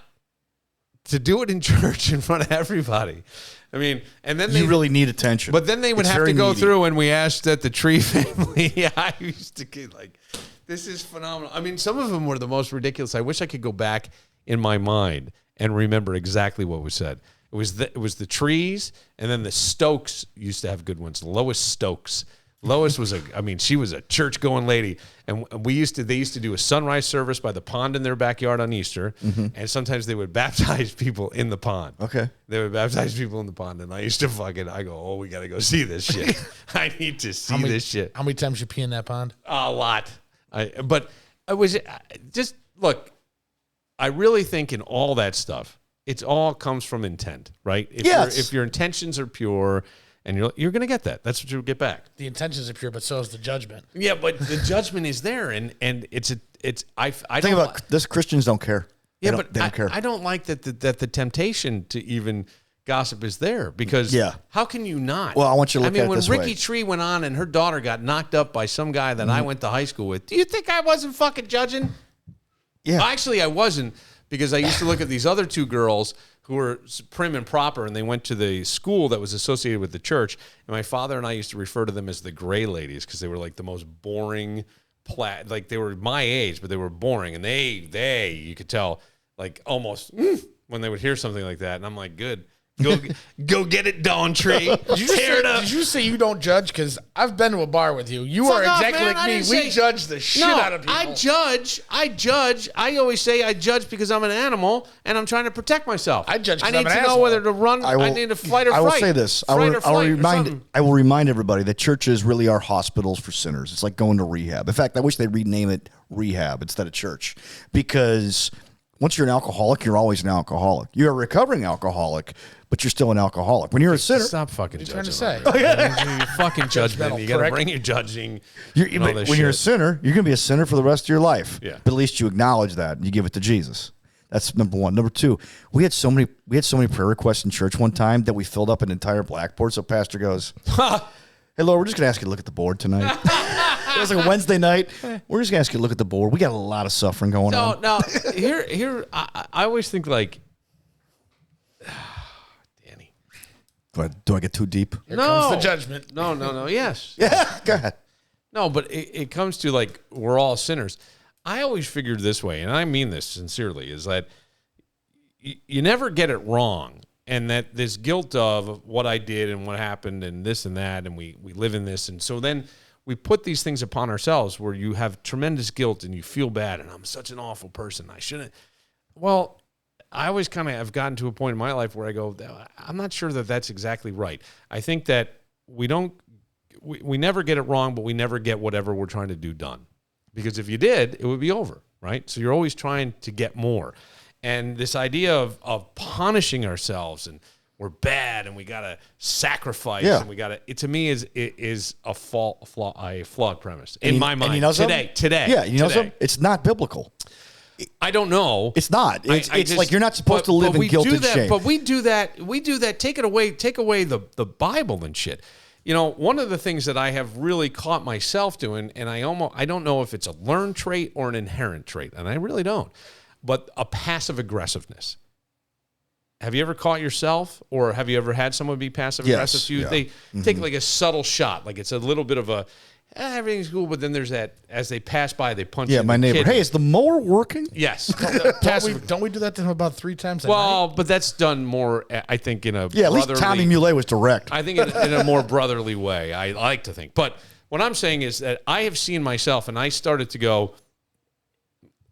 to do it in church in front of everybody, I mean, and then You really need attention. But then they would have to go through, and we asked that the Tree family. I used to get like, this is phenomenal. I mean, some of them were the most ridiculous. I wish I could go back in my mind and remember exactly what was said. It was the Trees, and then the Stokes used to have good ones. Lois Stokes. Lois was she was a church-going lady, and they used to do a sunrise service by the pond in their backyard on Easter, and sometimes they would baptize people in the pond. Okay. They would baptize people in the pond, and I used to I go, we got to go see this shit. I need to see this shit. How many times you pee in that pond? A lot. But I was just, look, I really think in all that stuff, it all comes from intent, right? If your intentions are pure, and you're going to get that. That's what you'll get back. The intentions are pure, but so is the judgment. Yeah, but the judgment is there, and I think about this. Christians don't care. Yeah, they don't care. I don't like that the temptation to even gossip is there because how can you not? Well, I want you to look at it when this Ricky way. Tree went on and her daughter got knocked up by some guy that I went to high school with, do you think I wasn't fucking judging? Yeah. Actually, I wasn't, because I used to look at these other two girls who were prim and proper, and they went to the school that was associated with the church. And my father and I used to refer to them as the gray ladies because they were like the most boring, like they were my age, but they were boring. And they you could tell, like almost when they would hear something like that. And I'm like, good, Go get it, Dawntree. Tear it up. Did you say you don't judge? Because I've been to a bar with you. You are exactly like me. We judge the shit out of people. I judge. I always say I judge because I'm an animal and I'm trying to protect myself. I judge. I need to know whether to run. I need to fight or flight. I will say this. I will remind everybody that churches really are hospitals for sinners. It's like going to rehab. In fact, I wish they'd rename it rehab instead of church, because once you're an alcoholic, you're always an alcoholic. You're a recovering alcoholic, but you're still an alcoholic. When you're a sinner, stop fucking judging. What are you trying to say? You're fucking judgmental. You got to bring your judging. When you're a sinner, you're going to be a sinner for the rest of your life. Yeah. But at least you acknowledge that and you give it to Jesus. That's number one. Number two, we had so many prayer requests in church one time that we filled up an entire blackboard. So pastor goes, "Hey, Lord, we're just going to ask you to look at the board tonight." It was like a Wednesday night. We're just going to ask you to look at the board. We got a lot of suffering going on. No, here, I always think like, Danny. Do I get too deep? Here comes the judgment. No. Yes. Yeah, go ahead. No, but it comes to like, we're all sinners. I always figured this way, and I mean this sincerely, is that you never get it wrong. And that this guilt of what I did and what happened and this and that, and we live in this. And so then we put these things upon ourselves where you have tremendous guilt and you feel bad, and I'm such an awful person. I shouldn't. Well, I always kind of have gotten to a point in my life where I go, I'm not sure that that's exactly right. I think that we never get it wrong, but we never get whatever we're trying to do done. Because if you did, it would be over, right? So you're always trying to get more. And this idea of punishing ourselves and we're bad and we got to sacrifice and we got to, it to me is a flawed premise in my mind. Today. Yeah, you know something? It's not biblical. I don't know. It's not. It's like you're not supposed to live in guilt and shame. But we do that. Take away the Bible and shit. You know, one of the things that I have really caught myself doing, and I don't know if it's a learned trait or an inherent trait, and I really don't, but a passive aggressiveness. Have you ever caught yourself, or have you ever had someone be passive aggressive to you? Yeah. They take like a subtle shot, like it's a little bit of a, everything's cool, but then there's that, as they pass by, they punch you in my the neighbor. kidney. Hey, is the mower working? Yes. Don't we do that to him about 3 times a night? Well, but that's done more, I think, in a at least Tommy Muley was direct. I think in a more brotherly way, I like to think. But what I'm saying is that I have seen myself, and I started to go,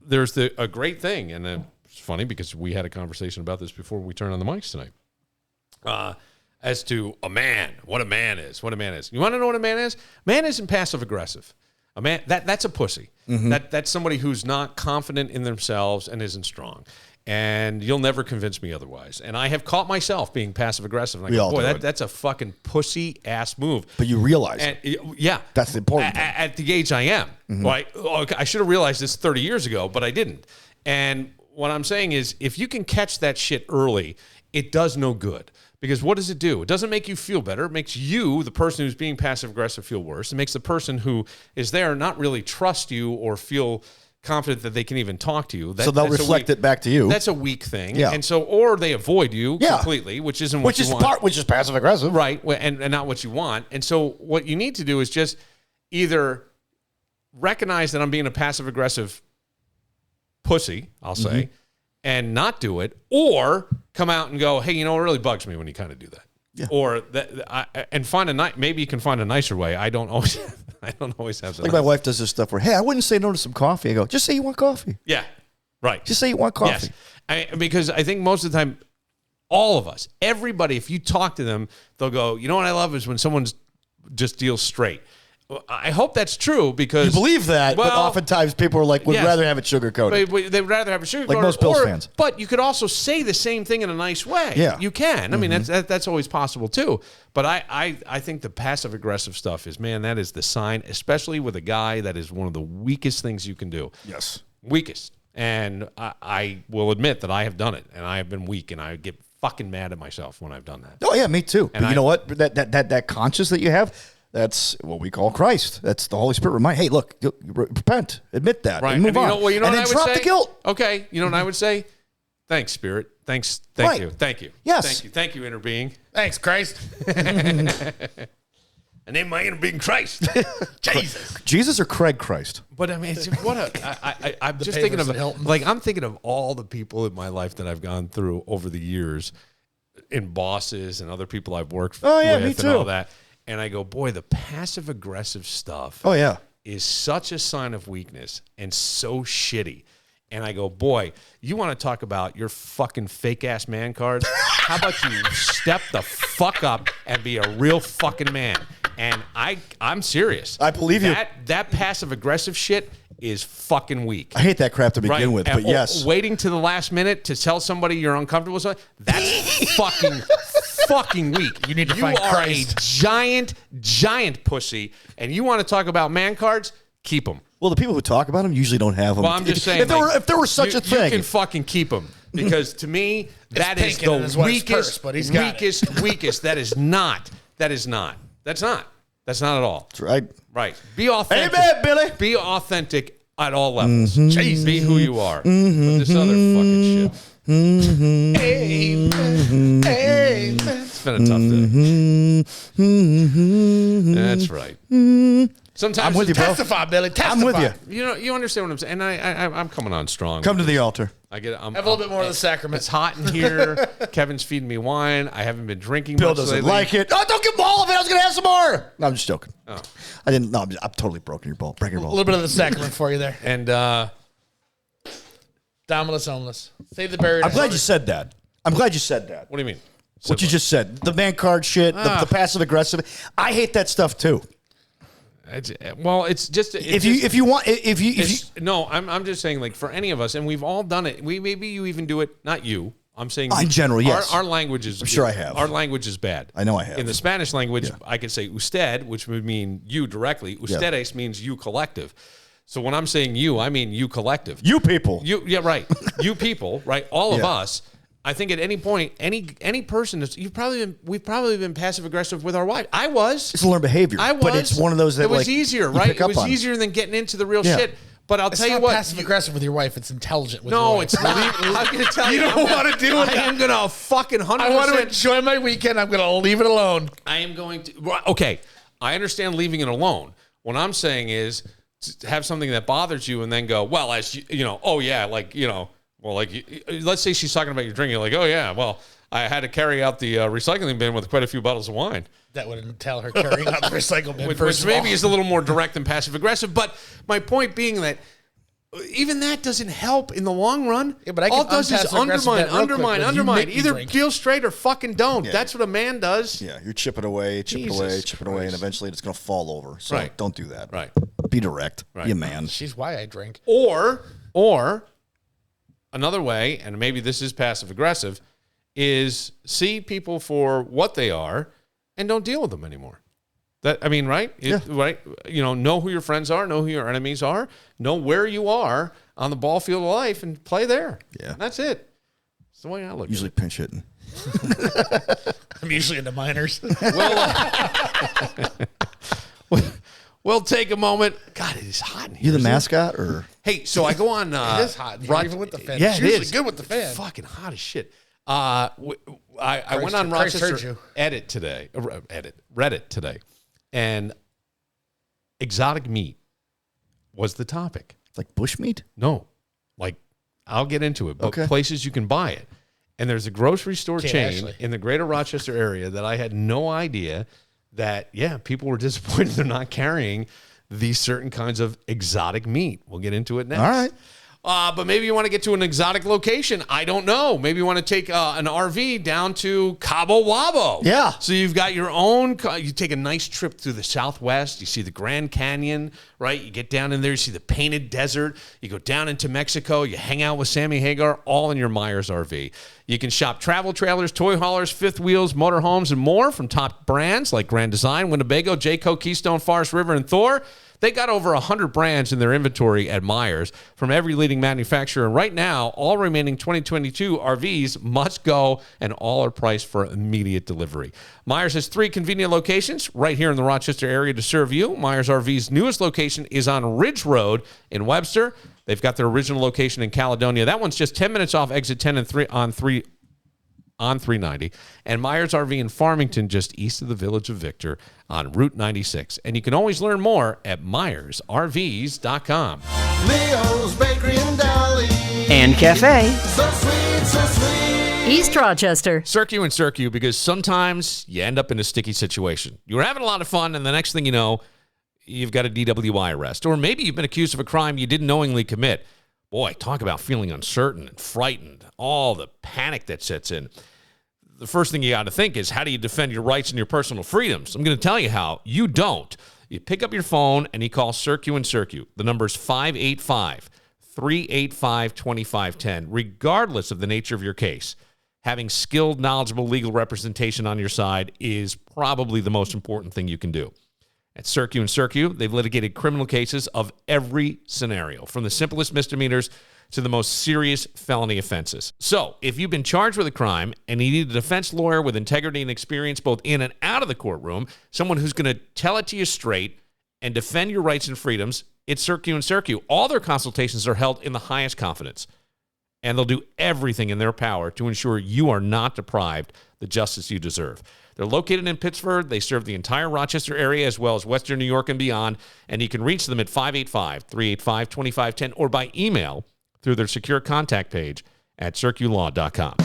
there's a great thing, and it's funny because we had a conversation about this before we turned on the mics tonight, as to a man, what a man is. You want to know what a man is? Man isn't passive-aggressive. A man, that's a pussy. That's somebody who's not confident in themselves and isn't strong. And you'll never convince me otherwise. And I have caught myself being passive-aggressive. And I go, boy, that's a fucking pussy-ass move. But you realize it. Yeah. That's the important thing. At the age I am. I should have realized this 30 years ago, but I didn't. And what I'm saying is, if you can catch that shit early, it does no good. Because what does it do? It doesn't make you feel better. It makes you, the person who's being passive-aggressive, feel worse. It makes the person who is there not really trust you or feel confident that they can even talk to you. So they'll reflect it back to you. That's a weak thing. Yeah. And so, or they avoid you completely, which isn't what you want. Which is passive-aggressive. Right, and not what you want. And so what you need to do is just either recognize that I'm being a passive-aggressive pussy, I'll say, and not do it, or come out and go, hey, you know, it really bugs me when you kind of do that. Yeah. Or and maybe you can find a nicer way. I don't always have that. Like my wife does this stuff where, hey, I wouldn't say no to some coffee. I go, just say you want coffee. Yeah, right. Just say you want coffee. Yes. Because I think most of the time, all of us, everybody, if you talk to them, they'll go, you know what I love is when someone just deals straight. I hope that's true because... You believe that, but oftentimes people are like, would rather have it sugar-coated. They would rather have it sugar-coated. Like most Bills fans. But you could also say the same thing in a nice way. Yeah. You can. I mean, that's always possible too. But I think the passive-aggressive stuff is, man, that is the sign, especially with a guy, that is one of the weakest things you can do. Yes. Weakest. And I will admit that I have done it, and I have been weak, and I get fucking mad at myself when I've done that. Oh, yeah, me too. And but you know what? That conscience that you have... That's what we call Christ. That's the Holy Spirit. Remind, hey, look, repent, admit that, and move on. You know and what then I would drop say? the guilt. Okay, you know what I would say? Thanks, Spirit. Thank you. Yes. Thank you, inner being. Thanks, Christ. I named my inner being Christ. Jesus or Craig Christ? But I mean, I'm just thinking of I'm thinking of all the people in my life that I've gone through over the years. in bosses and other people I've worked Oh, yeah, with me and too. all that. And I go, boy, the passive aggressive stuff Oh, yeah. is such a sign of weakness and so shitty. And I go, boy, you want to talk about your fucking fake ass man cards? How about you step the fuck up and be a real fucking man? And I'm serious. I believe you. That passive aggressive shit is fucking weak. I hate that crap to begin Right. with, And but yes. waiting to the last minute to tell somebody you're uncomfortable with something, that's fucking weak. You need to find are Christ. a giant pussy, and you want to talk about man cards? Keep them. Well, the people who talk about them usually don't have them. Well, I'm just saying, If there were such a thing. you can fucking keep them, because to me that is pink in his the wife's purse, weakest, but he's got it. weakest. That's not at all. That's right. Right. Be authentic. Amen, Billy. Be authentic at all levels. Mm-hmm. Jeez, be who you are. But this other fucking shit. Amen. Amen. It's been a tough day. That's right. Sometimes I'm with you, bro. Testify, Billy. Testify. I'm with you. You understand what I'm saying, and I'm coming on strong. Come to the altar. I get. I'm, Have a little bit more of the sacrament. It's hot in here. Kevin's feeding me wine. I haven't been drinking Bill much doesn't lately. like it. Oh, don't give him all of it. I was going to have some more. No, I'm just joking. Oh. I didn't. No, I'm totally broken your ball. Breaking your A ball. little bit of the sacrament for you there. And Dominus homeless. Save the buried. I'm glad you said that. I'm glad you said that. what do you mean? What you just said. The man card shit, the passive aggressive. I hate that stuff too. Well, it's just If you no, I'm just saying, like, for any of us, and we've all done it. Maybe you even do it. Not you. I'm saying in general, yes. Our language is. I'm sure I have. Our language is bad. I know I have. In the Spanish language, I could say usted, which would mean you directly. Ustedes means you collective. So when I'm saying you, I mean you collective. You people. Yeah, right. You people, right? All of us. I think at any point, any person we've probably been passive aggressive with our wife. I was. It's a learned behavior. I was. But it's one of those that it was like, easier, you right? pick It up was on. easier than getting into the real Yeah. shit. But I'll It's tell you not what. passive aggressive with your wife. It's intelligent with your No, wife. it's not. I'm going to tell you. You don't want to do it. I am going to fucking 100%. I want to enjoy my weekend. I'm going to leave it alone. I am going to. Okay, I understand leaving it alone. What I'm saying is to have something that bothers you and then go, well, as you know, oh yeah, like, you know, well, like, let's say she's talking about your drinking, like, oh yeah, well, I had to carry out the recycling bin with quite a few bottles of wine. That would entail her carrying out the recycle bin. Which maybe is a little more direct than passive aggressive. But my point being that even that doesn't help in the long run. Yeah, but I all it can does is unpassive-aggressive that real quick, because you make me Either drink. deal straight or fucking don't. That's what a man does. Yeah, you're chipping away, Jesus and eventually it's going to fall over. So Right. don't do that. Right. Be direct. Right. Be a man. She's why I drink. Or another way, and maybe this is passive aggressive, is see people for what they are and don't deal with them anymore. That, I mean, right? Right. You know who your friends are, know who your enemies are, know where you are on the ball field of life, and play there. Yeah. And that's it. It's the way I look Usually pinch hitting. I'm usually into minors. We'll take a moment. God, it is hot in here. You the isn't it? mascot or? Hey, so I go on. It is hot. Even with the fan. Yeah, it's it usually is. good with the fan. Fucking hot as shit. I went on Christ heard Rochester you. Reddit today, and exotic meat was the topic. Like bushmeat? No, like I'll get into it, but Okay. places you can buy it. And there's a grocery store Kate chain Ashley. in the greater Rochester area that I had no idea that, people were disappointed they're not carrying these certain kinds of exotic meat. We'll get into it next. All right. But maybe you want to get to an exotic location. I don't know. Maybe you want to take an RV down to Cabo Wabo. Yeah. So you've got your own. You take a nice trip through the Southwest. You see the Grand Canyon, right? You get down in there. You see the Painted Desert. You go down into Mexico. You hang out with Sammy Hagar, all in your Myers RV. You can shop travel trailers, toy haulers, fifth wheels, motorhomes, and more from top brands like Grand Design, Winnebago, Jayco, Keystone, Forest River, and Thor. They got over 100 brands in their inventory at Myers from every leading manufacturer. And right now, all remaining 2022 RVs must go, and all are priced for immediate delivery. Myers has 3 convenient locations right here in the Rochester area to serve you. Myers RV's newest location is on Ridge Road in Webster. They've got their original location in Caledonia. That one's just 10 minutes off exit 10 and 3 on 390, and Myers RV in Farmington, just east of the village of Victor on Route 96. And you can always learn more at MyersRVs.com. Leo's Bakery and Deli. And cafe. So sweet, so sweet. East Rochester. Cirque and Cirque, because sometimes you end up in a sticky situation. You were having a lot of fun, and the next thing you know, you've got a DWI arrest. Or maybe you've been accused of a crime you didn't knowingly commit. Boy, talk about feeling uncertain and frightened. All the panic that sets in. The first thing you got to think is, how do you defend your rights and your personal freedoms? I'm going to tell you how. You don't. You pick up your phone and you call Cirque and Cirque. The number is 585-385-2510, regardless of the nature of your case. Having skilled, knowledgeable legal representation on your side is probably the most important thing you can do. At Cirque and Cirque, they've litigated criminal cases of every scenario, from the simplest misdemeanors to the most serious felony offenses. So, if you've been charged with a crime and you need a defense lawyer with integrity and experience both in and out of the courtroom, someone who's going to tell it to you straight and defend your rights and freedoms, it's Cirque and Cirque. All their consultations are held in the highest confidence, and they'll do everything in their power to ensure you are not deprived the justice you deserve. They're located in Pittsburgh. They serve the entire Rochester area as well as Western New York and beyond, and you can reach them at 585-385-2510 or by email through their secure contact page at circulaw.com.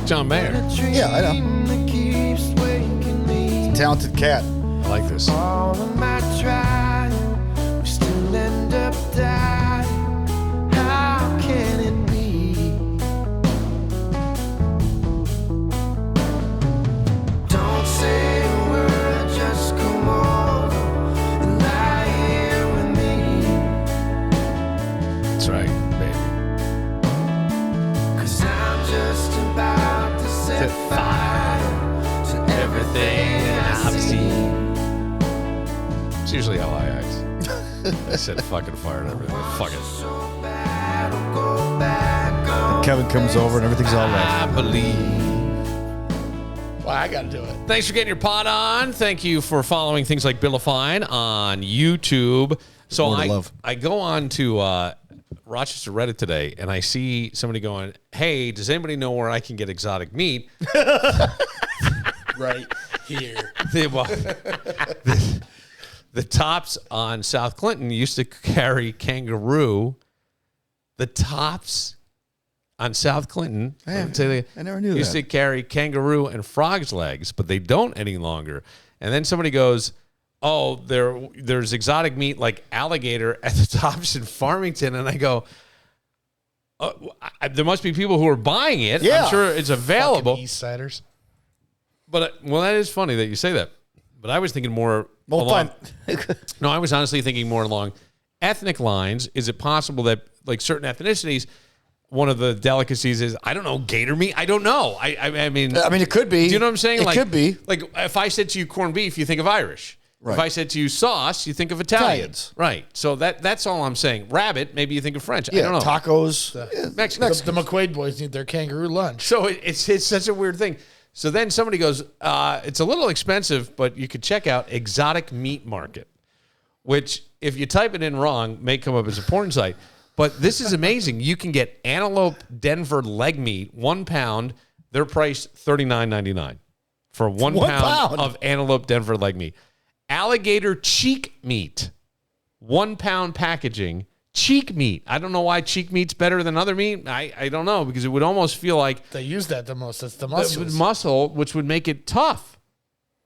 John Mayer. Yeah, I know. It's a talented cat. I like this. All of my trying, we still end up dying. How can it be? Don't say a word, just come over and lie here with me. That's right, baby. 'Cause I'm just about to set fire to everything I've seen. It's usually how I act. I set fucking fire and everything. Fuck it. Kevin comes over and everything's all right. I believe. Well, I got to do it. Thanks for getting your pot on. Thank you for following things like Billifine on YouTube. So I go on to Rochester Reddit today, and I see somebody going, hey, does anybody know where I can get exotic meat? Right here. The Tops on South Clinton used to carry kangaroo. The Tops on South Clinton, I never knew used that. to carry kangaroo and frog's legs, but they don't any longer. And then somebody goes, oh, there's exotic meat like alligator at the Tops in Farmington. And I go, there must be people who are buying it. Yeah. I'm sure it's available. Fucking East Siders. But, well, that is funny that you say that. But I was thinking more along... No, I was honestly thinking more along ethnic lines. Is it possible that, like, certain ethnicities, one of the delicacies is, I don't know, gator meat? I don't know. I mean, it could be. Do you know what I'm saying? It could be. Like, if I said to you corned beef, you think of Irish. Right. If I said to you sauce, you think of Italians. Right. So that's all I'm saying. Rabbit, maybe you think of French. Yeah, I don't know. tacos. Mexican. The McQuaid boys need their kangaroo lunch. So it's such a weird thing. So then somebody goes, it's a little expensive, but you could check out Exotic Meat Market, which if you type it in wrong, may come up as a porn site. But this is amazing. You can get antelope Denver leg meat, 1 pound. They're priced $39.99 for 1 pound of antelope Denver leg meat. Alligator cheek meat, 1 pound packaging. Cheek meat. I don't know why cheek meat's better than other meat. I don't know, because it would almost feel like They use that the most. It's the muscles. muscle, which would make it tough,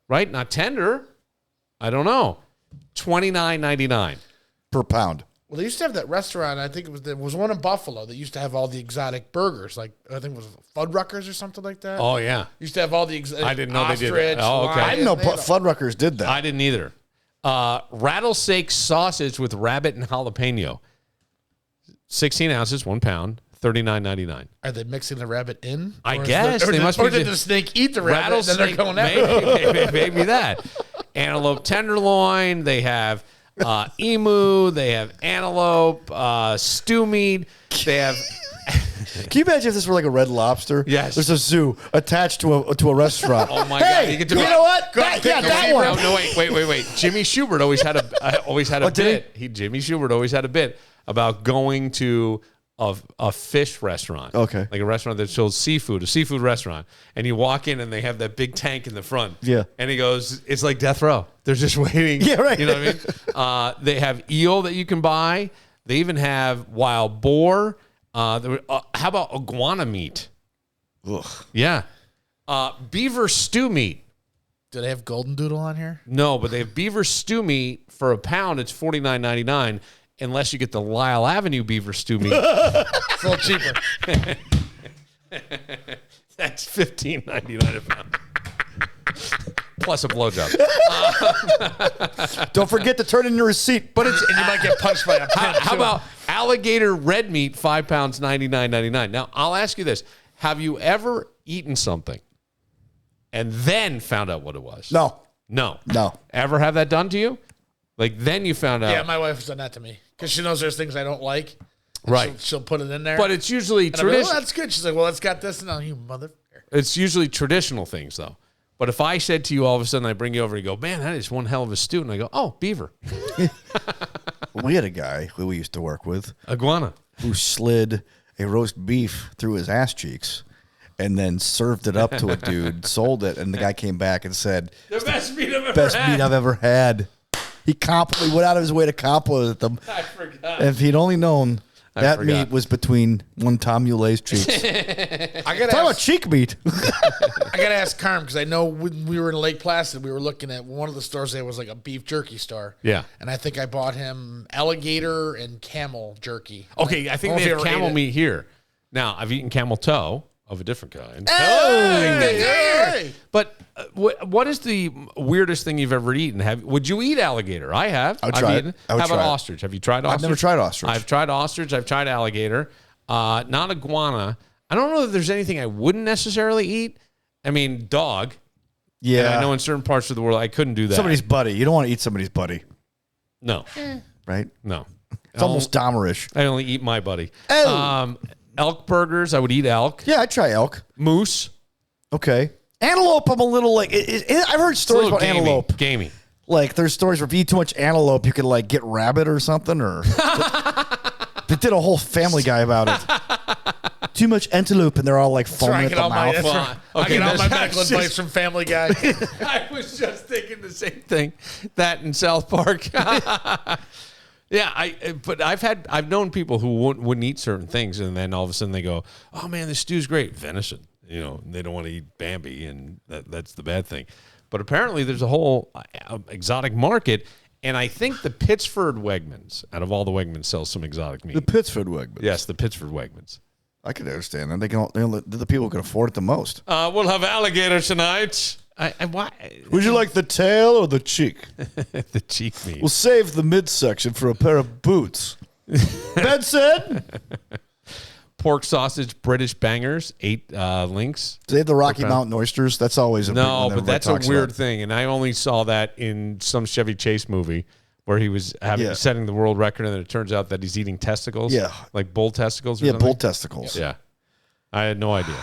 right? Not tender. I don't know. $29.99 per pound. Well, they used to have that restaurant. I think there was one in Buffalo that used to have all the exotic burgers. Like I think it was Fuddruckers or something like that. Oh yeah, used to have all the I didn't know they did ostrich, that. Oh, okay. I didn't know lion, Fuddruckers did that. I didn't either. Rattlesnake sausage with rabbit and jalapeno. 16 ounces, 1 pound, $39.99. Are they mixing the rabbit in? I Or is guess the, or they did, must or be did just- the snake eat the rabbit and then they're going maybe that. Antelope tenderloin. They have emu. They have antelope stew meat. They have. Can you imagine if this were like a Red Lobster? Yes. There's a zoo attached to a restaurant. Oh my hey, God! You know what? That one. No, wait. Jimmy Schubert always had a What did bit. Jimmy Schubert always had a bit about going to a fish restaurant. Okay. Like a restaurant that sells seafood, a seafood restaurant. And you walk in and they have that big tank in the front. Yeah. And he goes, it's like death row. They're just waiting. Yeah, right. You know what I mean? They have eel that you can buy. They even have wild boar. How about iguana meat? Ugh. Yeah. Beaver stew meat. Do they have golden doodle on here? No, but they have beaver stew meat for a pound. It's $49.99. Unless you get the Lyle Avenue beaver stew meat. It's a little cheaper. That's $15.99 a pound. Plus a blowjob. Don't forget to turn in your receipt. But it's and you might get punched by a pin. How about alligator red meat, 5 pounds, $99.99. Now, I'll ask you this. Have you ever eaten something and then found out what it was? No. No. Ever have that done to you? Like, then you found out. Yeah, my wife has done that to me because she knows there's things I don't like. Right. She'll put it in there. But it's usually and I'm like, traditional. oh, that's good. She's like, well, it's got this. No, you motherfucker. It's usually traditional things, though. But if I said to you all of a sudden, I bring you over and you go, man, that is one hell of a stew. And I go, oh, beaver. We had a guy who we used to work with Iguana. who slid a roast beef through his ass cheeks and then served it up to a dude, sold it, and the guy came back and said, The best meat I've ever best had. meat I've ever had. He went out of his way to compliment them. I forgot. And if he'd only known that forgot. meat was between one Tom Mulet's cheeks. I gotta Talk about ask, cheek meat. I gotta ask Carm because I know when we were in Lake Placid, we were looking at one of the stores. There was like a beef jerky store. Yeah. And I think I bought him alligator and camel jerky. Okay, I think don't they know have if you ever camel ate it. meat here. Now, I've eaten camel toe of a different kind. Hey! But what is the weirdest thing you've ever eaten? Would you eat alligator? I have. I would try it. I would How about try it. ostrich? Have you tried ostrich? I've never tried ostrich. I've tried ostrich. I've tried alligator. Not iguana. I don't know if there's anything I wouldn't necessarily eat. I mean, dog. Yeah. And I know in certain parts of the world I couldn't do that. Somebody's buddy. You don't want to eat somebody's buddy, No. right? No. It's almost Dahmerish. I only eat my buddy. Oh. Elk burgers. I would eat elk. Yeah, I'd try elk. Moose. Okay. Antelope, I'm a little like, I've heard It's a stories little about antelope. Gamey. Like, there's stories where if you eat too much antelope, you could, like, get rabbit or something, or... They did a whole Family Guy about it. Too much antelope, and they're all, like, That's where foaming I at get the all my, mouth. that's where I get all my medical that's advice just- from Family Guy. I was just thinking the same thing. That in South Park. Yeah, but I've known people who wouldn't eat certain things, and then all of a sudden they go, "Oh man, this stew's great, venison." You know, they don't want to eat Bambi, and that's the bad thing. But apparently, there's a whole exotic market, and I think the Pittsford Wegmans, out of all the Wegmans, sells some exotic meat. The Pittsford Wegmans. Yes, the Pittsford Wegmans. I can understand that. They're the people who can afford it the most. We'll have alligator tonight. Why? Would you like the tail or the cheek? The cheek meat. We'll save the midsection for a pair of boots. Benson? Pork sausage, British bangers, 8 links. Do they have the Rocky Mountain oysters? That's always a big No, one but everybody that's a talks weird about. thing, and I only saw that in some Chevy Chase movie where he was setting the world record, and then it turns out that he's eating testicles. Yeah. Like bull testicles or Yeah, something. bull testicles. Yeah. I had no idea.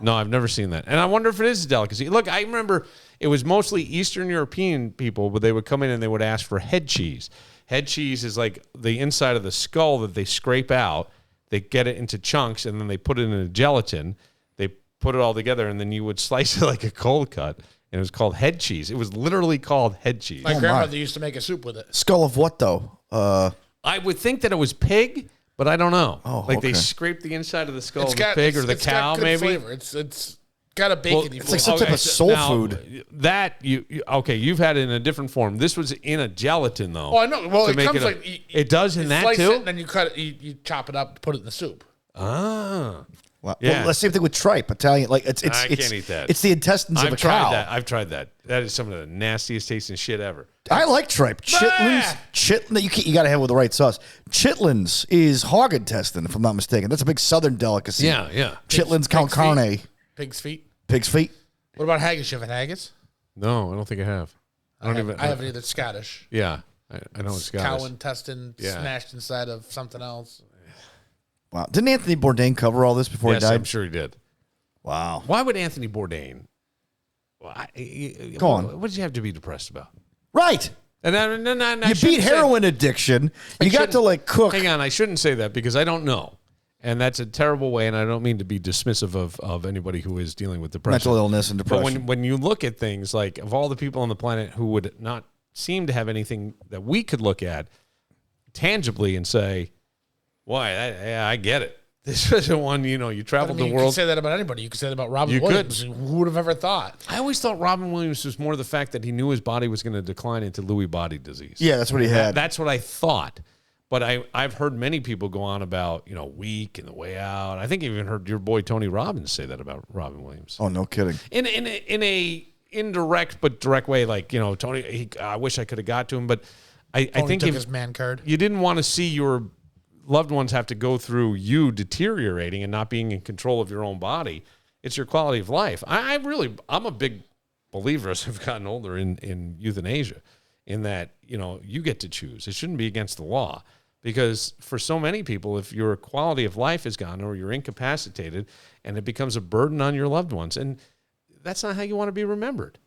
No, I've never seen that. And I wonder if it is a delicacy. Look, I remember it was mostly Eastern European people, but they would come in and they would ask for head cheese. Head cheese is like the inside of the skull that they scrape out. They get it into chunks, and then they put it in a gelatin. They put it all together, and then you would slice it like a cold cut. And it was called head cheese. It was literally called head cheese. My grandmother used to make a soup with it. Skull of what, though? I would think that it was pig, but I don't know. Oh, like okay. they scrape the inside of the skull of the pig or the it's cow, got good maybe. flavor. It's got a bacony it's like flavor. some type of soul now, food. That you've had it in a different form. This was in a gelatin though. Oh, I know. Well, to it make comes it like it does in you that slice too. it, and then you cut it. You chop it up, put it in the soup. Ah. Well, Yeah. well, same thing with tripe, Italian. Like it's I can't eat that. It's the intestines of a cow. I've tried that. That is some of the nastiest tasting shit ever. I like tripe. Chitlins. You got to have it with the right sauce. Chitlins is hog intestine, if I'm not mistaken. That's a big Southern delicacy. Yeah. Chitlins con carne. Pig's feet. Pig's feet. What about haggis? You have haggis? No, I don't think I have. I haven't either. Scottish. Yeah, I know it's Scottish. Cow intestine smashed inside of something else. Wow. Didn't Anthony Bourdain cover all this before he died? I'm sure he did. Wow. Why would Anthony Bourdain? Go on. What did you have to be depressed about? Right. And you beat heroin addiction. You got to like cook. Hang on, I shouldn't say that because I don't know. And that's a terrible way, and I don't mean to be dismissive of anybody who is dealing with depression. Mental illness and depression. But when you look at things like, of all the people on the planet who would not seem to have anything that we could look at tangibly and say, why, I get it. This is the one, you traveled the world. You could say that about anybody. You could say that about Robin Williams. Who would have ever thought? I always thought Robin Williams was more the fact that he knew his body was going to decline into Lewy body disease. Yeah, that's what he had. That's what I thought. But I've heard many people go on about, Weak and The Way Out. I think I even heard your boy Tony Robbins say that about Robin Williams. Oh, no kidding. In a indirect but direct way, like, Tony, I wish I could have got to him, but I think took his man card. You didn't want to see your loved ones have to go through you deteriorating and not being in control of your own body. It's your quality of life. I'm a big believer as I've gotten older in euthanasia, in that, you get to choose. It shouldn't be against the law, because for so many people, if your quality of life is gone or you're incapacitated and it becomes a burden on your loved ones, and that's not how you want to be remembered.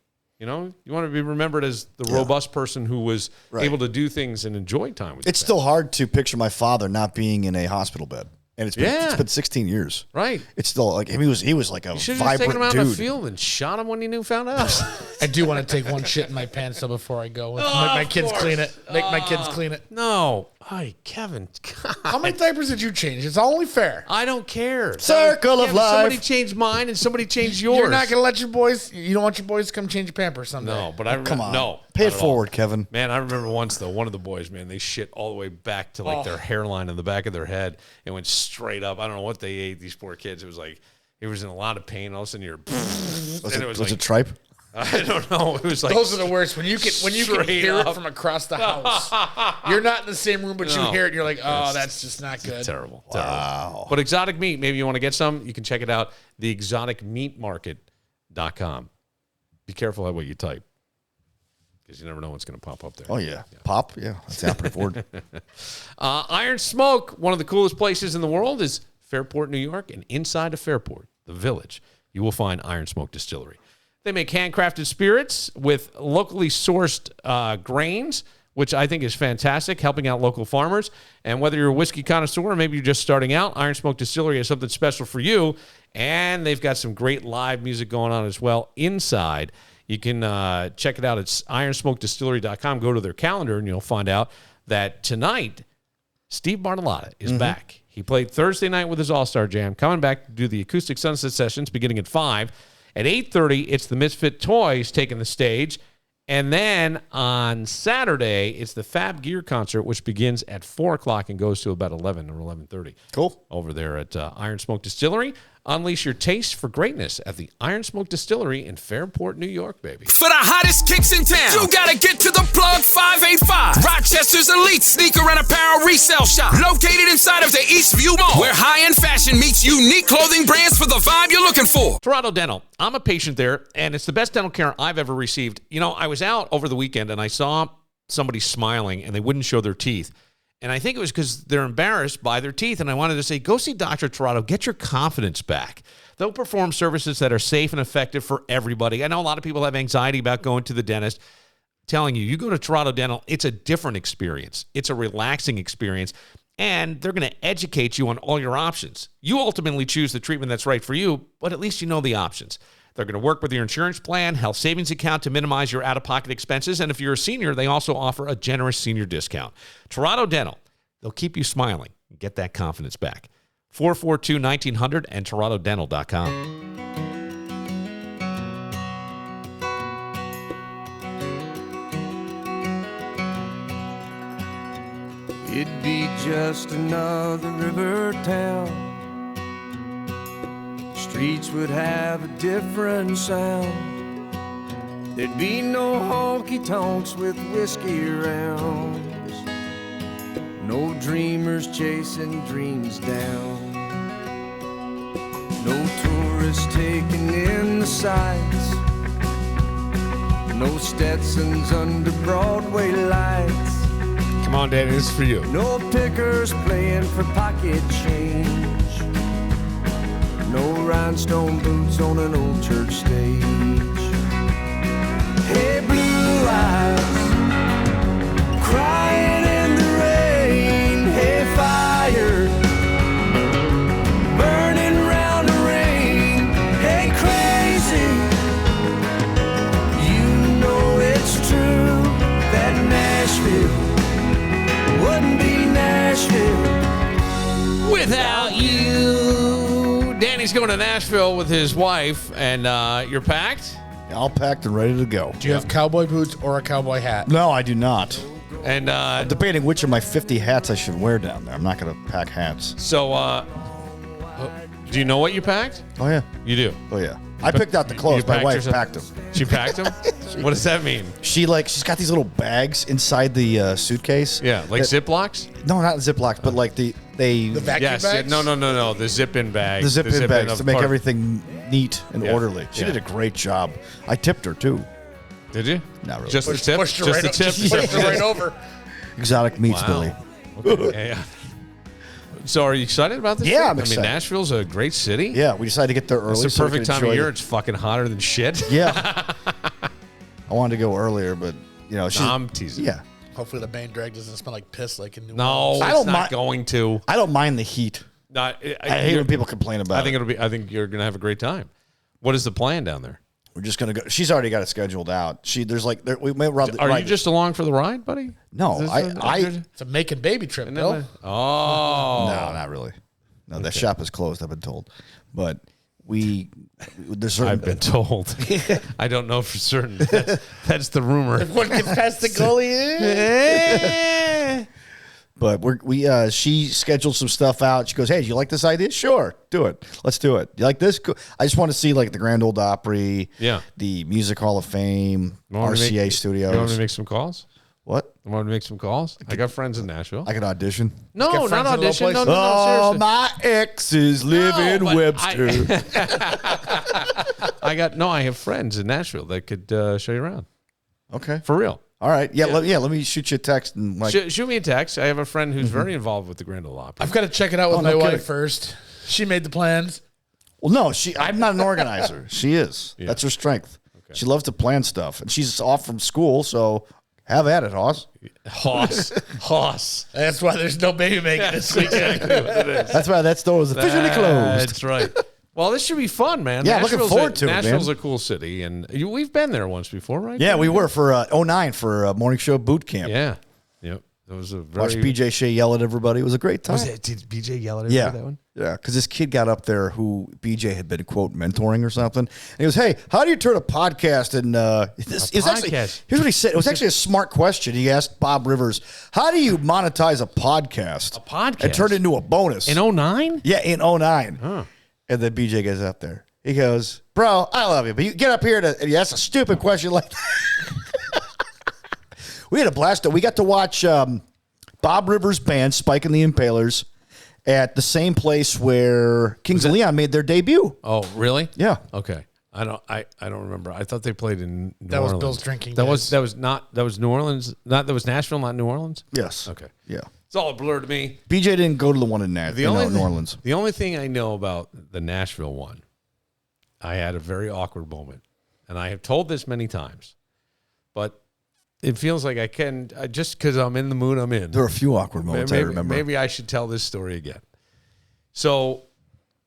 You want to be remembered as the robust person who was able to do things and enjoy time with. It's still hard to picture my father not being in a hospital bed, and it's been 16 years. Right. It's still like he was like a you should have vibrant taken him out dude. in the field and shot him when you found out. I do want to take one shit in my pants though before I go. Make my kids clean it. Make my kids clean it. No. Hi, Kevin. God. How many diapers did you change? It's only fair. I don't care. Circle of life. Somebody changed mine and somebody changed yours. You're not going to let your boys, you don't want your boys to come change your Pampers someday. No, but come on. No. Pay it forward, Kevin. Man, I remember once, though, one of the boys, man, they shit all the way back to their hairline in the back of their head and went straight up. I don't know what they ate, these poor kids. It was like, it was in a lot of pain. All of a sudden, Was it tripe? I don't know. It was like those are the worst. When you can hear it from across the house. You're not in the same room, but you hear it and you're like, oh, that's just not good. Terrible. Wow. Terrible. But exotic meat, maybe you want to get some, you can check it out, theexoticmeatmarket.com. Be careful what you type, because you never know what's going to pop up there. Oh, yeah. Pop? Yeah. That's the operative word. Iron Smoke, one of the coolest places in the world, is Fairport, New York. And inside of Fairport, the village, you will find Iron Smoke Distillery. They make handcrafted spirits with locally sourced grains, which I think is fantastic, helping out local farmers. And whether you're a whiskey connoisseur or maybe you're just starting out, Iron Smoke Distillery has something special for you. And they've got some great live music going on as well inside. You can check it out at ironsmokedistillery.com. Go to their calendar, and you'll find out that tonight, Steve Bartolotta is back. He played Thursday night with his All-Star Jam, coming back to do the Acoustic Sunset Sessions beginning at 5. At 8:30, it's the Misfit Toys taking the stage. And then on Saturday, it's the Fab Gear concert, which begins at 4 o'clock and goes to about 11 or 11:30. Cool. Over there at Iron Smoke Distillery. Unleash your taste for greatness at the Iron Smoke Distillery in Fairport, New York, baby. For the hottest kicks in town, you gotta get to the Plug 585. Rochester's elite sneaker and apparel resale shop. Located inside of the Eastview Mall, where high-end fashion meets unique clothing brands for the vibe you're looking for. Toronto Dental. I'm a patient there, and it's the best dental care I've ever received. I was out over the weekend, and I saw somebody smiling, and they wouldn't show their teeth. And I think it was because they're embarrassed by their teeth. And I wanted to say, go see Dr. Toronto. Get your confidence back. They'll perform services that are safe and effective for everybody. I know a lot of people have anxiety about going to the dentist. I'm telling you, you go to Toronto Dental, it's a different experience. It's a relaxing experience. And they're going to educate you on all your options. You ultimately choose the treatment that's right for you, but at least you know the options. They're going to work with your insurance plan, health savings account to minimize your out-of-pocket expenses. And if you're a senior, they also offer a generous senior discount. Toronto Dental, they'll keep you smiling and get that confidence back. 442-1900 and torontodental.com. It'd be just another river town streets would have a different sound. There'd be no honky-tonks with whiskey rounds. No dreamers chasing dreams down. No tourists taking in the sights. No Stetsons under Broadway lights. Come on, Danny, this is for you. No pickers playing for pocket change. No rhinestone boots on an old church stage. Hey, blue eyes, crying in the rain. Hey, fire, burning round the ring. Hey, crazy, you know it's true that Nashville wouldn't be Nashville without you. Danny's going to Nashville with his wife, and you're packed? All packed and ready to go. Do you have cowboy boots or a cowboy hat? No, I do not. And I'm debating which of my 50 hats I should wear down there. I'm not going to pack hats. so, do you know what you packed? Oh, yeah. You do. Oh, yeah. I picked out the clothes. My wife packed them. She packed them? What does that mean? She's got these little bags inside the suitcase. Yeah, like Ziplocs? No, not Ziplocs, but like the vacuum bags? No. The zip-in bags. The zip-in bags to make part. everything neat and orderly. She did a great job. I tipped her, too. Did you? Not really. Just the tip? Pushed her Just right the tip? pushed her right over. Exotic meats, Wow. Billy. Okay, yeah. So are you excited about this? Yeah, trip? I'm excited. I mean, Nashville's a great city. Yeah, we decided to get there early. It's the so we perfect could time of enjoy year. It's fucking hotter than shit. Yeah. I wanted to go earlier, but, she's... I'm teasing. Yeah. Hopefully the main drag doesn't smell like piss like in New No, Orleans. it's not going to. I don't mind the heat. I hate when people complain about it. I think you're going to have a great time. What is the plan down there? We're just gonna go. She's already got it scheduled out. We may ride the, Are ride you just along for the ride, buddy? No, It's a making baby trip, Bill. Oh. No, not really. No, that shop is closed. I've been told, but there's certain. I've been told. I don't know for certain. That's the rumor. If one gets past the goalie, But she scheduled some stuff out. She goes, "Hey, do you like this idea? Sure, do it. Let's do it. You like this? Cool. I just want to see like the Grand Ole Opry, the Music Hall of Fame, RCA Studios. You want me to make some calls? What? You want me to make some calls? I got friends in Nashville. I could audition. No, not audition. No, oh, seriously. my exes live in Webster. I have friends in Nashville that could show you around. Okay, for real. All right, let me shoot you a text and shoot me a text. I have a friend who's very involved with the Grand Ole Opry. I've got to check it out with my wife first. She made the plans. Well, no, I'm not an organizer. She is. Yeah. That's her strength. Okay. She loves to plan stuff, and she's off from school, so have at it, Hoss. Hoss. That's why there's no baby making this weekend. That's why that store is officially closed. That's right. Well, this should be fun, man. Yeah, looking forward to it, man. Nashville's a cool city, and we've been there once before, right? Yeah, we were for 09 for Morning Show Boot Camp. Yeah. Yep. That was a very... Watched BJ Shea yell at everybody. It was a great time. Did BJ yell at everybody that one? Yeah, because this kid got up there who BJ had been, quote, mentoring or something. And he goes, hey, how do you turn a podcast? And here's what he said. It was actually a smart question. He asked Bob Rivers, how do you monetize a podcast? A podcast? And turn it into a bonus. In 09? Yeah, in 09. Huh. And then BJ gets up there. He goes, bro, I love you, but you get up here and you ask a stupid question like that. We had a blast. We got to watch Bob Rivers' band, Spike and the Impalers, at the same place where Kings of Leon made their debut. Oh, really? Yeah. Okay. I don't remember. I thought they played in New That Orleans. was Bill's drinking. That was New Orleans. That was Nashville, not New Orleans. Yes. Okay. Yeah. It's all a blur to me. BJ didn't go to the one in New Orleans. The only thing I know about the Nashville one, I had a very awkward moment, and I have told this many times, but it feels like I can just because I'm in the mood I'm in. There were a few awkward moments. I remember. Maybe I should tell this story again. So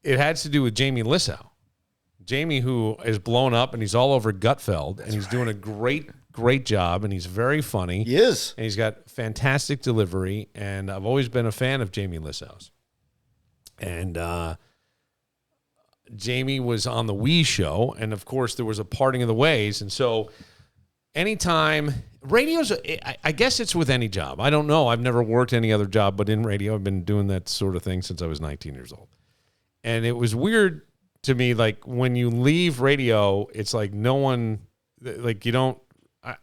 it had to do with Jamie Lissow. Jamie, who is blown up and he's all over Gutfeld, and he's doing a great job, and he's very funny. He is. And he's got fantastic delivery, and I've always been a fan of Jamie Lissow's. And Jamie was on the Wii show, and of course there was a parting of the ways, and so anytime radio's, I guess it's with any job. I don't know. I've never worked any other job, but in radio, I've been doing that sort of thing since I was 19 years old. And it was weird to me, like when you leave radio, it's like no one, like you don't,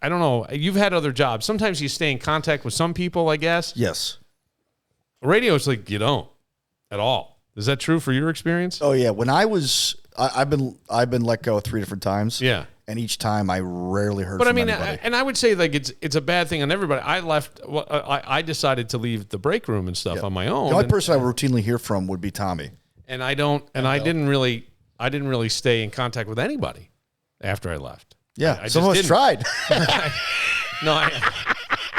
I don't know. You've had other jobs. Sometimes you stay in contact with some people, I guess. Yes. Radio is like you don't at all. Is that true for your experience? Oh yeah. When I've been let go 3 different times. Yeah. And each time I rarely heard but from I mean, anybody. and I would say like it's a bad thing on everybody. I left. Well, I decided to leave the break room and stuff on my own. The only person I routinely hear from would be Tommy. And I don't. And I didn't really stay in contact with anybody after I left. Yeah, I some of us tried. Yeah,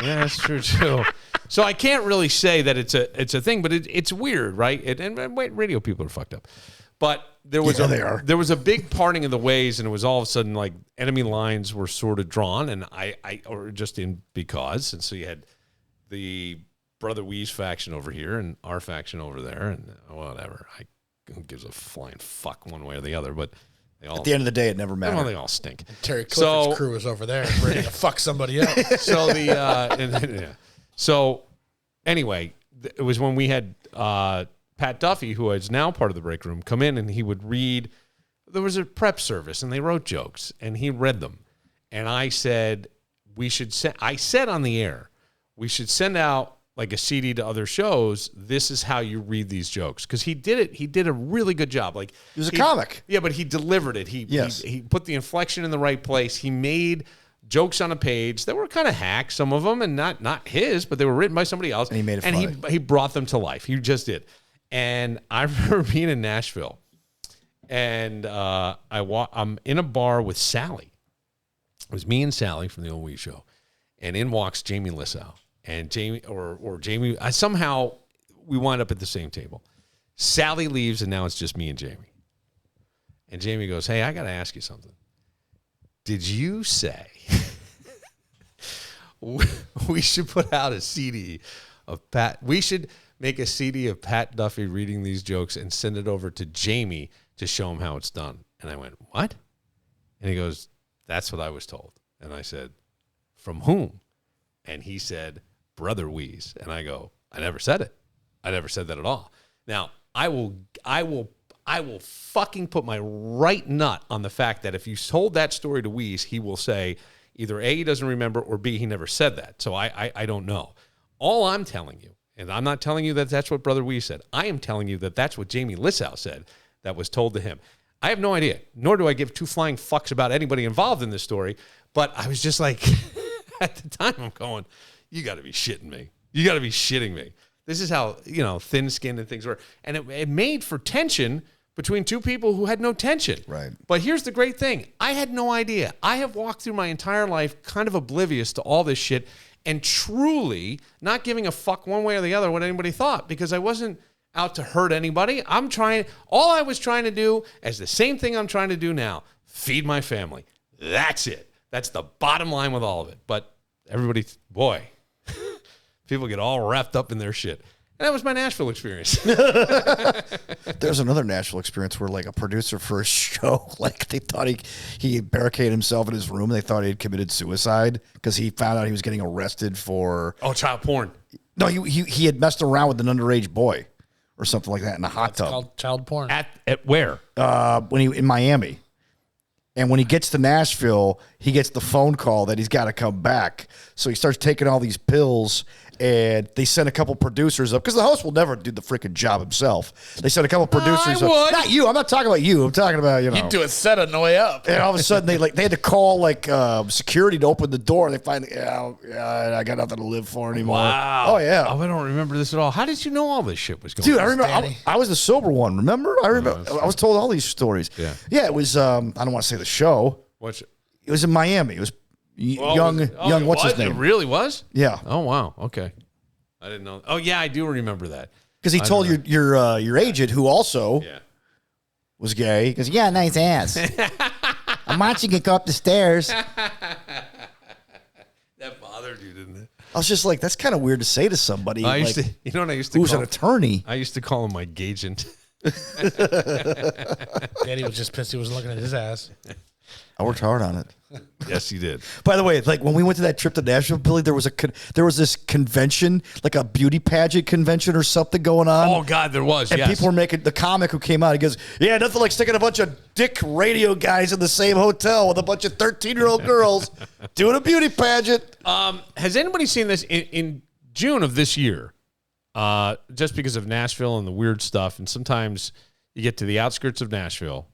that's true too. So I can't really say that it's a thing, but it's weird, right? And radio people are fucked up. But there was there was a big parting of the ways, and it was all of a sudden like enemy lines were sort of drawn, and and so you had the Brother Wee's faction over here and our faction over there, and whatever. Who gives a flying fuck one way or the other? But they all, at the end of the day, it never mattered. Well, they all stink. Terry Clifford's crew is over there ready to fuck somebody else. So So anyway, it was when we had Pat Duffy, who is now part of the break room, come in and he would read. There was a prep service and they wrote jokes and he read them. And I said, I said on the air, we should send out like a CD to other shows. This is how you read these jokes. Because he did it. He did a really good job. Like he was a comic. Yeah, but he delivered it. He put the inflection in the right place. He made jokes on a page that were kind of hack, some of them, and not his, but they were written by somebody else. And he made it funny. He brought them to life. He just did. And I remember being in Nashville, and I'm in a bar with Sally. It was me and Sally from the Old Wee Show, and in walks Jamie Lissow. And Jamie somehow we wind up at the same table. Sally leaves, and now it's just me and Jamie. And Jamie goes, "Hey, I got to ask you something. Did you say we should put out a CD of Pat? We should make a CD of Pat Duffy reading these jokes and send it over to Jamie to show him how it's done." And I went, "What?" And he goes, "That's what I was told." And I said, "From whom?" And he said, "Brother Wee's." And I go, "I never said it. I never said that at all." Now, I will fucking put my right nut on the fact that if you told that story to Wee's, he will say either A, he doesn't remember, or B, he never said that. So I don't know. All I'm telling you, and I'm not telling you that that's what Brother Wee said. I am telling you that that's what Jamie Lissow said that was told to him. I have no idea, nor do I give two flying fucks about anybody involved in this story, but I was just like, at the time I'm going, you got to be shitting me. You got to be shitting me. This is how, thin-skinned and things were. And it made for tension between two people who had no tension. Right. But here's the great thing. I had no idea. I have walked through my entire life kind of oblivious to all this shit and truly not giving a fuck one way or the other what anybody thought, because I wasn't out to hurt anybody. All I was trying to do is the same thing I'm trying to do now, feed my family. That's it. That's the bottom line with all of it. But everybody, boy, people get all wrapped up in their shit. And that was my Nashville experience. There's another Nashville experience where, like, a producer for a show, like, they thought he barricaded himself in his room and they thought he had committed suicide because he found out he was getting arrested for... Oh, child porn. No, he had messed around with an underage boy or something like that in a hot tub. It's called child porn. At where? In Miami. And when he gets to Nashville, he gets the phone call that he's got to come back. So he starts taking all these pills, and they send a couple producers up because the host will never do the freaking job himself. They send a couple producers up. Not you. I'm not talking about you. I'm talking about, He'd do a set on the way up. And all of a sudden, they had to call security to open the door. And they finally, I got nothing to live for anymore. Wow. Oh yeah. Oh, I don't remember this at all. How did you know all this shit was going Dude, on? I remember. I was the sober one. Remember? I remember. I was told all these stories. Yeah. Yeah. It was. I don't want to say the show. What's it? It was in Miami. It was young. What's his name? It really was? Yeah. Oh wow. Okay. I didn't know. Oh yeah, I do remember that. Because he told your agent, who also was gay. He goes, "Yeah, nice ass. I'm watching it go up the stairs." That bothered you, didn't it? I was just like, that's kind of weird to say to somebody. I used to who's an attorney. I used to call him my gagent. Daddy was just pissed he wasn't looking at his ass. I worked hard on it. Yes, you did. By the way, like when we went to that trip to Nashville, Billy, there was this convention, like a beauty pageant convention or something going on. Oh God, there was. And people were making the comic who came out. He goes, "Yeah, nothing like sticking a bunch of dick radio guys in the same hotel with a bunch of 13-year-old girls doing a beauty pageant." Has anybody seen this in June of this year? Just because of Nashville and the weird stuff, and sometimes you get to the outskirts of Nashville,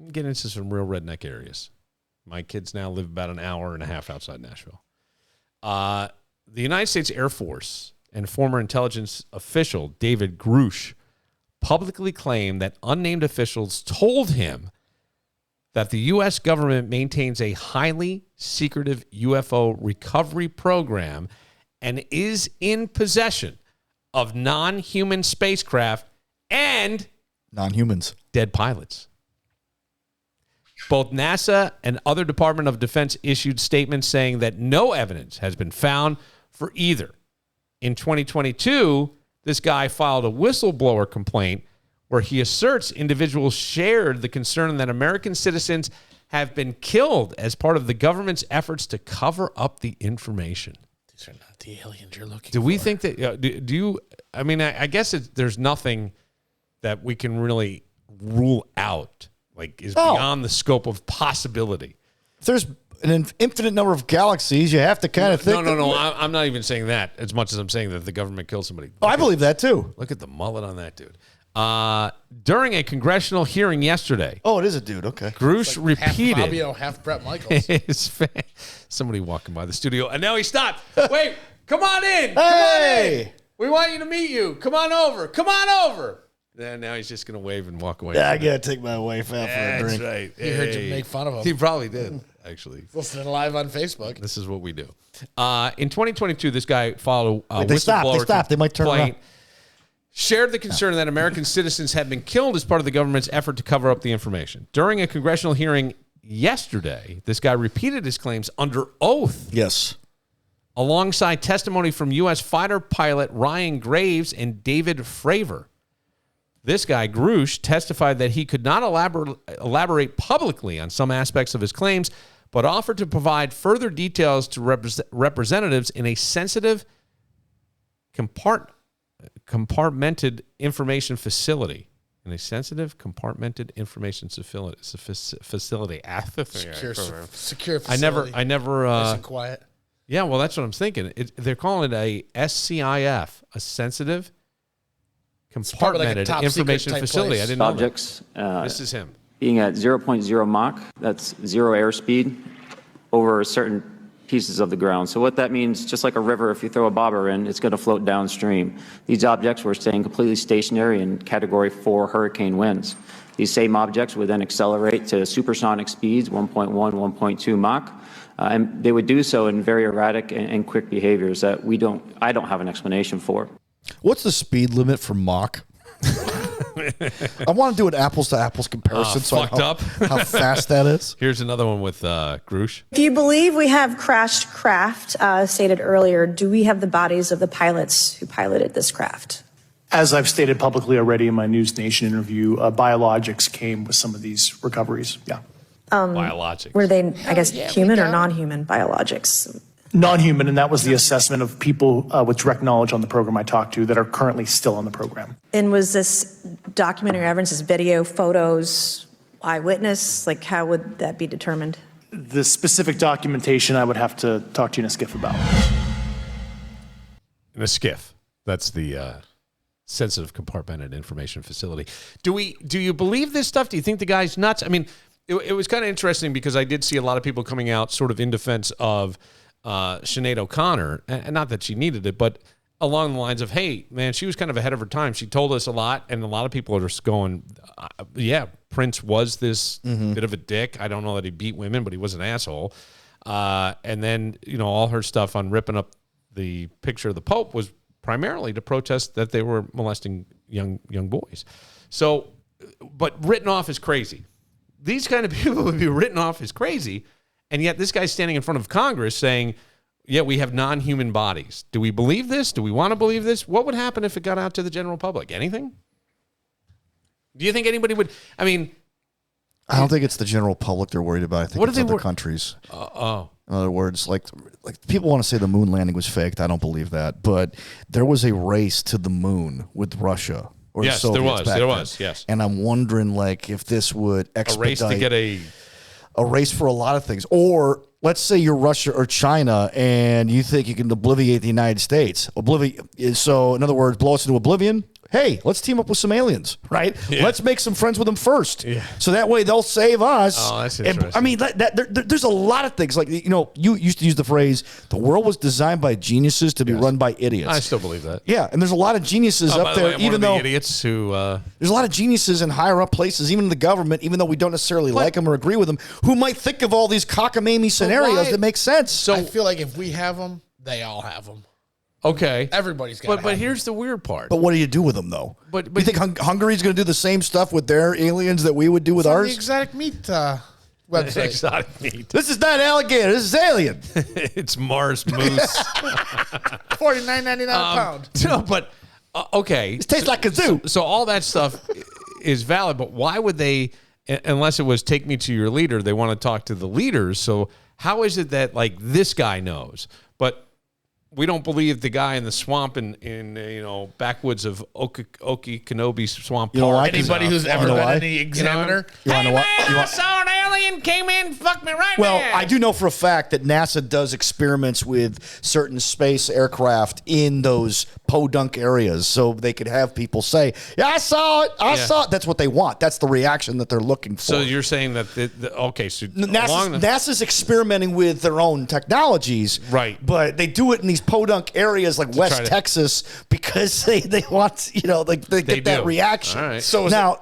you get into some real redneck areas. My kids now live about an hour and a half outside Nashville. The United States Air Force and former intelligence official David Grush publicly claimed that unnamed officials told him that the U.S. government maintains a highly secretive UFO recovery program and is in possession of non-human spacecraft and non-humans, dead pilots. Both NASA and other Department of Defense issued statements saying that no evidence has been found for either. In 2022, this guy filed a whistleblower complaint where he asserts individuals shared the concern that American citizens have been killed as part of the government's efforts to cover up the information. These are not the aliens you're looking for. Do we think that, do you, I mean, I guess there's nothing that we can really rule out. Like, is beyond the scope of possibility. If there's an infinite number of galaxies, you have to kind of think. No. I'm not even saying that as much as I'm saying that the government killed somebody. I believe that too. Look at the mullet on that dude. During a congressional hearing yesterday. Oh, it is a dude. Okay. Grush repeated. Half Fabio, half Brett Michaels. Somebody walking by the studio, and now he stopped. Wait, come on in. Hey! Come on in. We want you to meet you. Come on over. Come on over. Then now he's just going to wave and walk away. Yeah, I got to take my wife out for a drink. That's right. He heard you make fun of him. He probably did, actually. Listening live on Facebook. This is what we do. In 2022, this guy filed a They stopped. They might turn around. Shared the concern that American citizens had been killed as part of the government's effort to cover up the information. During a congressional hearing yesterday, this guy repeated his claims under oath. Yes. Alongside testimony from U.S. fighter pilot Ryan Graves and David Fravor. This guy, Grush, testified that he could not elaborate publicly on some aspects of his claims, but offered to provide further details to representatives in a sensitive, compartmented information facility. In a sensitive, compartmented information facility. Secure facility. I never. Nice and quiet. Yeah, well, that's what I'm thinking. They're calling it a SCIF, a sensitive, compartmented like information facility. Place. I didn't know Objects. this is him. Being at 0.0 Mach, that's zero airspeed, over certain pieces of the ground. So what that means, just like a river, if you throw a bobber in, it's going to float downstream. These objects were staying completely stationary in Category 4 hurricane winds. These same objects would then accelerate to supersonic speeds, 1.1, 1.2 Mach, and they would do so in very erratic and quick behaviors that I don't have an explanation for. What's the speed limit for Mach? I want to do an apples to apples comparison. How fast that is. Here's another one with Grush. If you believe we have crashed craft, stated earlier, do we have the bodies of the pilots who piloted this craft? As I've stated publicly already in my News Nation interview, biologics came with some of these recoveries. Yeah. Biologics. Were they, I guess, human or non-human biologics? Non-human, and that was the assessment of people with direct knowledge on the program I talked to that are currently still on the program. And was this documentary evidence, this video, photos, eyewitness? Like, how would that be determined? The specific documentation I would have to talk to you in a skiff about. In a skiff. That's the sensitive compartmented information facility. Do you believe this stuff? Do you think the guy's nuts? I mean, it was kind of interesting because I did see a lot of people coming out sort of in defense of Sinead O'Connor, and not that she needed it, but along the lines of, hey, man, she was kind of ahead of her time. She told us a lot, and a lot of people are just going, yeah, Prince was this bit of a dick. I don't know that he beat women, but he was an asshole. And then, all her stuff on ripping up the picture of the Pope was primarily to protest that they were molesting young boys. So, but written off as crazy. These kind of people would be written off as crazy. And yet this guy's standing in front of Congress saying, yeah, we have non-human bodies. Do we believe this? Do we want to believe this? What would happen if it got out to the general public? Anything? Do you think anybody would? I mean, I don't think it's the general public they're worried about. I think it's other countries. In other words, like people want to say the moon landing was faked. I don't believe that. But there was a race to the moon with Russia. Or yes, Soviets there was. back There then. was, yes. And I'm wondering, like, if this would expedite A race to get a race for a lot of things. Or let's say you're Russia or China and you think you can obliviate the United States. So, in other words, blow us into oblivion. Hey, let's team up with some aliens, right? Yeah. Let's make some friends with them first. Yeah. So that way they'll save us. Oh, that's And, interesting. I mean, there's a lot of things. Like, you used to use the phrase, the world was designed by geniuses to be run by idiots. I still believe that. Yeah, and there's a lot of geniuses By up the there, way, I'm even one of the though idiots who there's a lot of geniuses in higher up places, even in the government, even though we don't necessarily like them or agree with them, who might think of all these cockamamie scenarios that make sense. So I feel like if we have them, they all have them. Okay. Everybody's got. But here's the weird part. But what do you do with them, though? But you think Hungary's going to do the same stuff with their aliens that we would do with It's on ours? the exotic meat website. Exotic meat. This is not alligator. This is alien. It's Mars moose. $49.99 a pound. No, but okay. It tastes like a zoo. So all that stuff is valid, but why would they? Unless it was take me to your leader, they want to talk to the leaders. So how is it that like this guy knows, but we don't believe the guy in the swamp in backwoods of Okefenokee Swamp Park? You know why? Anybody who's ever been in the Examiner? I saw an alien came in, fucked me right Well, there. I do know for a fact that NASA does experiments with certain space aircraft in those podunk areas so they could have people say, yeah, I saw it. I saw it. That's what they want. That's the reaction that they're looking for. So you're saying that so NASA's experimenting with their own technologies, right? But they do it in these podunk areas like West Texas because they want they get that reaction. All right. So now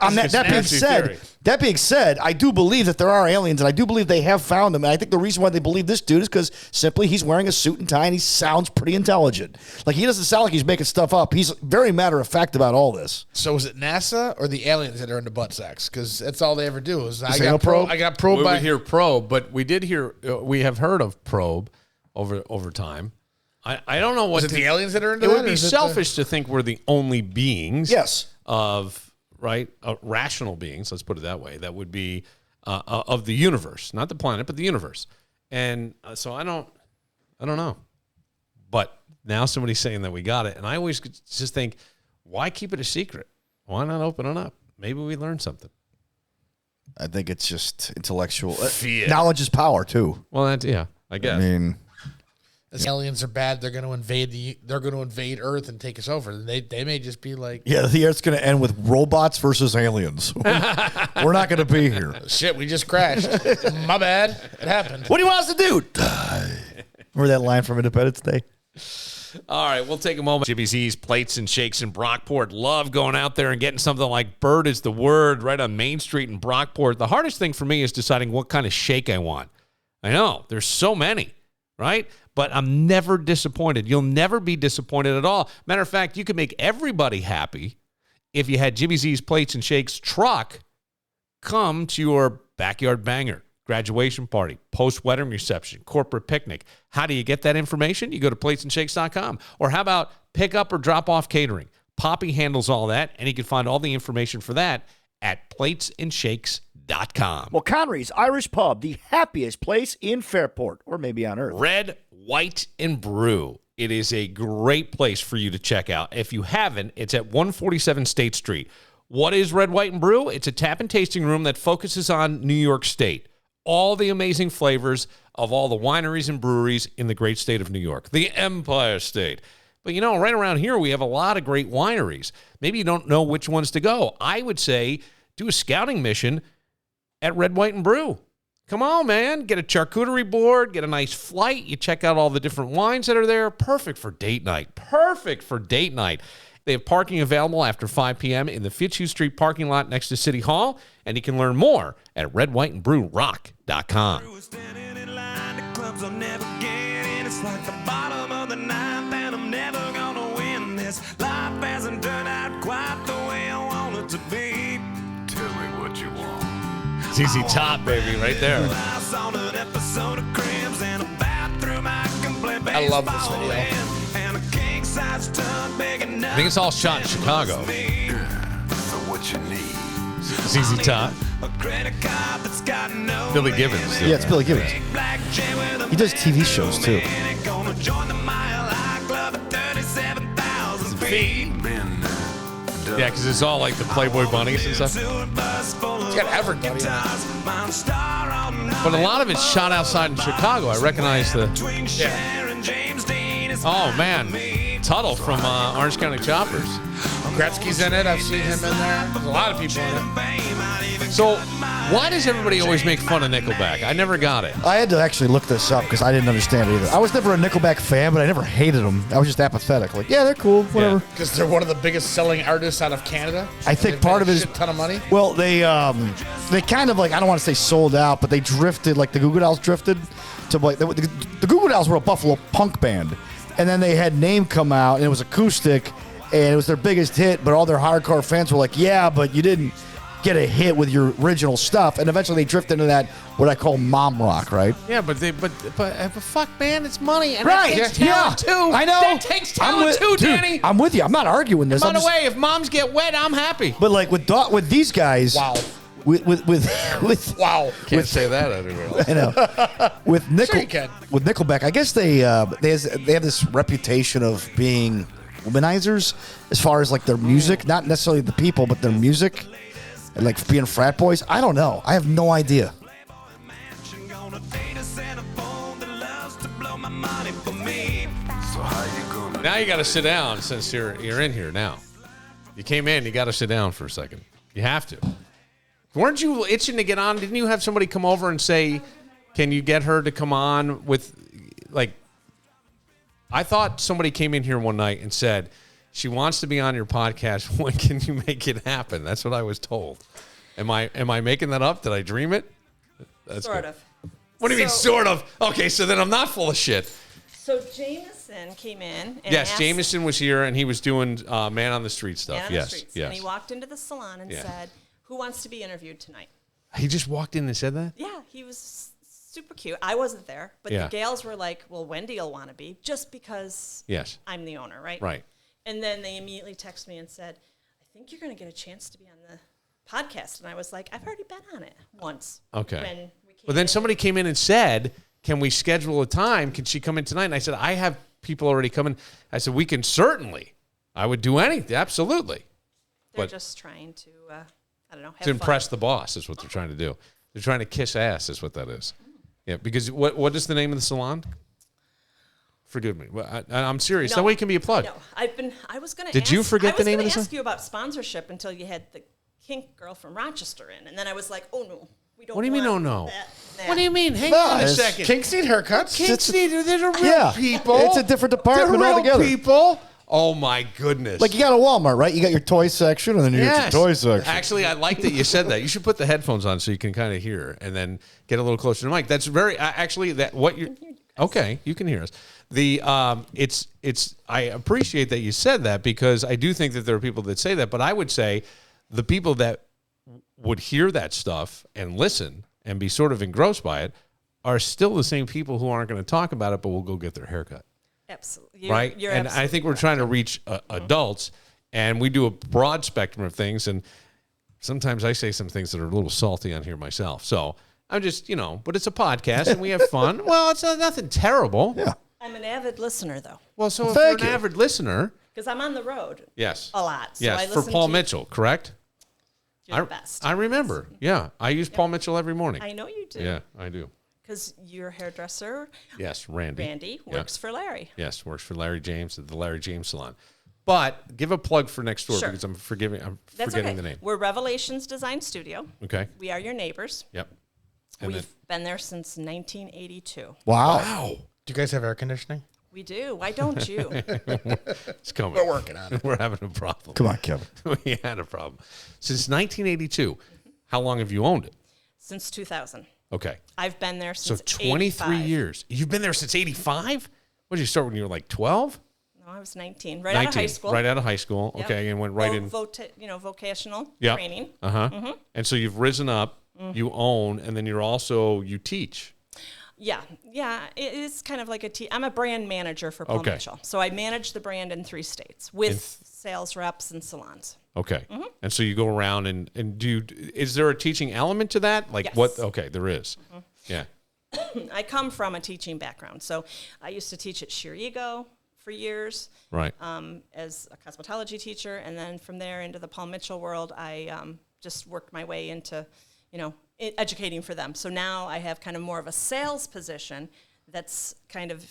that being said, I do believe that there are aliens, and I do believe they have found them. And I think the reason why they believe this dude is because simply he's wearing a suit and tie and he sounds pretty intelligent. Like, he doesn't sound like he's making stuff up. He's very matter of fact about all this. So is it NASA or the aliens that are into butt sacks? Because that's all they ever do. I got probed. I got probed by. We hear probe, but we did hear. We have heard of probe over time. I don't know what. Is it the aliens that are into it that? would be selfish to think we're the only beings. Yes. Rational beings, let's put it that way, that would be of the universe, not the planet, but the universe. And so I don't know. But now somebody's saying that we got it. And I always just think, why keep it a secret? Why not open it up? Maybe we learned something. I think it's just intellectual. Fear. Knowledge is power, too. Well, I guess. I mean, the aliens are bad. They're going to invade Earth and take us over. They may just be like, yeah, the Earth's going to end with robots versus aliens. We're not going to be here. Shit, we just crashed. My bad. It happened. What do you want us to do? Die. Remember that line from Independence Day? All right, we'll take a moment. Jimmy Z's Plates and Shakes in Brockport. Love going out there and getting something like Bird is the Word right on Main Street in Brockport. The hardest thing for me is deciding what kind of shake I want. I know, there's so many, right? But I'm never disappointed. You'll never be disappointed at all. Matter of fact, you could make everybody happy if you had Jimmy Z's Plates and Shakes truck come to your backyard banger, graduation party, post-wedding reception, corporate picnic. How do you get that information? You go to platesandshakes.com. Or how about pick up or drop off catering? Poppy handles all that, and you can find all the information for that at platesandshakes.com. Well, Connery's Irish Pub, the happiest place in Fairport, or maybe on Earth. Red, White, and Brew. It is a great place for you to check out. If you haven't, it's at 147 State Street. What is Red, White, and Brew? It's a tap and tasting room that focuses on New York State. All the amazing flavors of all the wineries and breweries in the great state of New York, the Empire State. But, right around here, we have a lot of great wineries. Maybe you don't know which ones to go. I would say do a scouting mission at Red, White, and Brew. Come on, man. Get a charcuterie board. Get a nice flight. You check out all the different wines that are there. Perfect for date night. Perfect for date night. They have parking available after 5 p.m. in the Fitzhugh Street parking lot next to City Hall. And you can learn more at redwhiteandbrewrock.com. It's like the bottom of the ninth, and I'm never gonna win this. Life hasn't turned out quite the way I want it to be. Tell me what you want. ZZ Top, baby, right there. I love this video. I think it's all shot in Chicago. So what you need? ZZ Top. Billy Gibbons. Yeah, it's Billy Gibbons. He does TV shows, too. Yeah, because it's all like the Playboy bunnies and stuff. It's got everybody. But a lot of it's shot outside in Chicago. I recognize the... Oh, man. Tuttle from Orange County Choppers. Gretzky's in it. I've seen him in there. There's a lot of people in it. So, why does everybody always make fun of Nickelback? I never got it. I had to actually look this up because I didn't understand it either. I was never a Nickelback fan, but I never hated them. I was just apathetic. Like, yeah, they're cool, whatever. Because they're one of the biggest selling artists out of Canada. I think part of it is a ton of money. Well, they kind of like, I don't want to say sold out, but they drifted, like the Goo Goo Dolls drifted to like the Goo Goo Dolls were a Buffalo punk band, and then they had Name come out and it was acoustic, and it was their biggest hit. But all their hardcore fans were like, yeah, but you didn't get a hit with your original stuff, and eventually they drift into that what I call mom rock, right? Yeah, but fuck, man, it's money, and right? That takes talent too. I know. That takes talent too, Danny. I'm with you. I'm not arguing this. By the way, if moms get wet, I'm happy. But like with these guys, wow. With wow, can't say that anywhere else. I know. With Sure with Nickelback, I guess they have this reputation of being womanizers as far as like their music, not necessarily the people, but their music. And like being frat boys, I don't know. I have no idea. Now you got to sit down since you're in here now. You came in, you got to sit down for a second. You have to. Weren't you itching to get on? Didn't you have somebody come over and say, "Can you get her to come on with like?" I thought somebody came in here one night and said, she wants to be on your podcast. When can you make it happen? That's what I was told. Am I making that up? Did I dream it? That's sort good. of. What do you mean, sort of? Okay, so then I'm not full of shit. So Jameson came in. And Yes, asked, Jameson was here, and he was doing Man on the Street stuff. Man on yes, the streets. yes. And he walked into the salon and said, "Who wants to be interviewed tonight?" He just walked in and said that? Yeah, he was super cute. I wasn't there, but the gals were like, "Well, Wendy will want to be just because I'm the owner, right?" Right. And then they immediately texted me and said, "I think you're going to get a chance to be on the podcast." And I was like, "I've already been on it once." Okay. But then somebody came in and said, "Can we schedule a time? Can she come in tonight?" And I said, "I have people already coming." I said, "We can certainly. I would do anything. Absolutely." They're just trying to, I don't know, have to impress fun. the boss is what they're trying to do. They're trying to kiss ass is what that is. Yeah, because what is the name of the salon? Forgive me. I'm serious. No, that way it can be a plug. No, I was going to Did you forget the name of the I was going to salon? ask you about sponsorship until you had the kink girl from Rochester in. And then I was like, oh, no. We don't What do you mean, want oh, no? that. What do you mean? Hang on a second. Kinks need haircuts. Kinks need, they're real people. It's a different department they're real altogether. people. Oh, my goodness. Like you got a Walmart, right? You got your toy section, and then you got your toy section. Actually, I like that you said that. You should put the headphones on so you can kind of hear and then get a little closer to the mic. That's very actually that what you okay. You can hear us. It's I appreciate that you said that because I do think that there are people that say that, but I would say the people that would hear that stuff and listen and be sort of engrossed by it are still the same people who aren't going to talk about it, but will go get their haircut. Absolutely. Right? And I think we're trying to reach adults, and we do a broad spectrum of things, and sometimes I say some things that are a little salty on here myself. So I'm just, but it's a podcast, and we have fun. Well, it's nothing terrible. Yeah. I'm an avid listener, though. Well, so if you're an avid listener. Because I'm on the road. Yes. A lot. So yes, I for listen Paul to Mitchell, correct? You're the best. I remember. Yeah. I use Paul Mitchell every morning. I know you do. Yeah, I do. Because your hairdresser, yes, Randy works for Larry. Yes, works for Larry James at the Larry James Salon. But give a plug for next door because I'm forgetting the name. We're Revelations Design Studio. Okay. We are your neighbors. Yep. We've been there since 1982. Wow. Do you guys have air conditioning? We do. Why don't you? It's coming. We're working on it. We're having a problem. Come on, Kevin. We had a problem. Since 1982, how long have you owned it? Since 2000. Okay. I've been there since 23 years. You've been there since 85? What did you start when you were like 12? No, I was 19. Right out of high school. Right out of high school. Yep. Okay, and went right in. Vocational training. Uh-huh. Mm-hmm. And so you've risen up, you own, and then you teach. Yeah. It is kind of like I'm a brand manager for Paul Mitchell. So I manage the brand in 3 states with sales reps and salons. Okay. And so you go around and is there a teaching element to that? Like Yes. Okay, there is. Yeah. I come from a teaching background. So I used to teach at Sheer Ego for years. Right. As a cosmetology teacher. And then from there into the Paul Mitchell world, I just worked my way into, educating for them. So now I have kind of more of a sales position that's kind of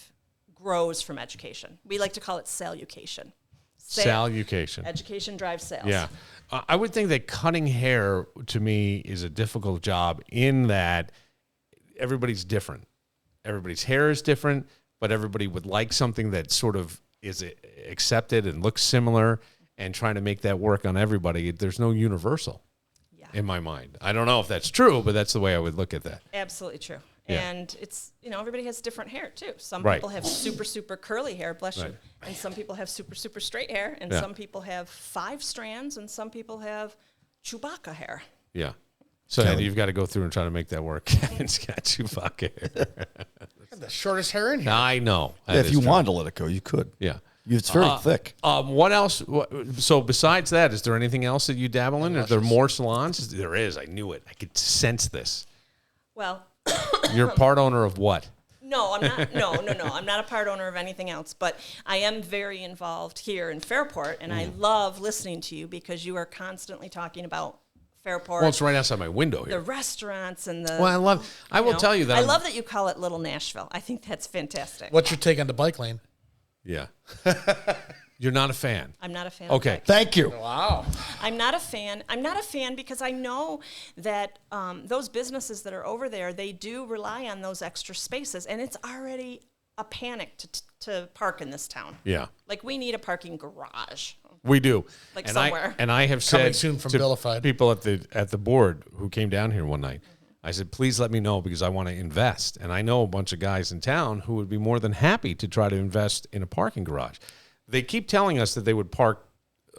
grows from education. We like to call it salucation. Salucation. Education drives sales. Yeah. I would think that cutting hair, to me, is a difficult job in that everybody's different. Everybody's hair is different, but everybody would like something that sort of is accepted and looks similar, and trying to make that work on everybody. There's no universal in my mind. I don't know if that's true, but that's the way I would look at that. Absolutely true. Yeah. And it's, everybody has different hair too. Some Right. people have super, super curly hair, bless Right. you. And some people have super, super straight hair. And Yeah. some people have 5 strands. And some people have Chewbacca hair. Yeah. So you've got to go through and try to make that work. Kevin's got Chewbacca hair. The shortest hair in here. I know. Yeah, if you wanted to let it go, you could. Yeah. It's very thick. What else? So besides that, is there anything else that you dabble in? Are there more salons? There is. I knew it. I could sense this. Well, You're part owner of what? no, I'm not. No. I'm not a part owner of anything else. But I am very involved here in Fairport. And I love listening to you because you are constantly talking about Fairport. Well, it's right outside my window here. The restaurants and the. Well, I will tell you that. I love that you call it Little Nashville. I think that's fantastic. What's your take on the bike lane? Yeah. You're not a fan. I'm not a fan. Okay. Of Thank you. Wow. I'm not a fan. I'm not a fan because I know that those businesses that are over there, they do rely on those extra spaces, and it's already a panic to park in this town. Yeah. Like we need a parking garage. We do. Like and somewhere. I have Coming said soon from to Billified. people at the board who came down here one night, I said, please let me know because I want to invest. And I know a bunch of guys in town who would be more than happy to try to invest in a parking garage. They keep telling us that they would park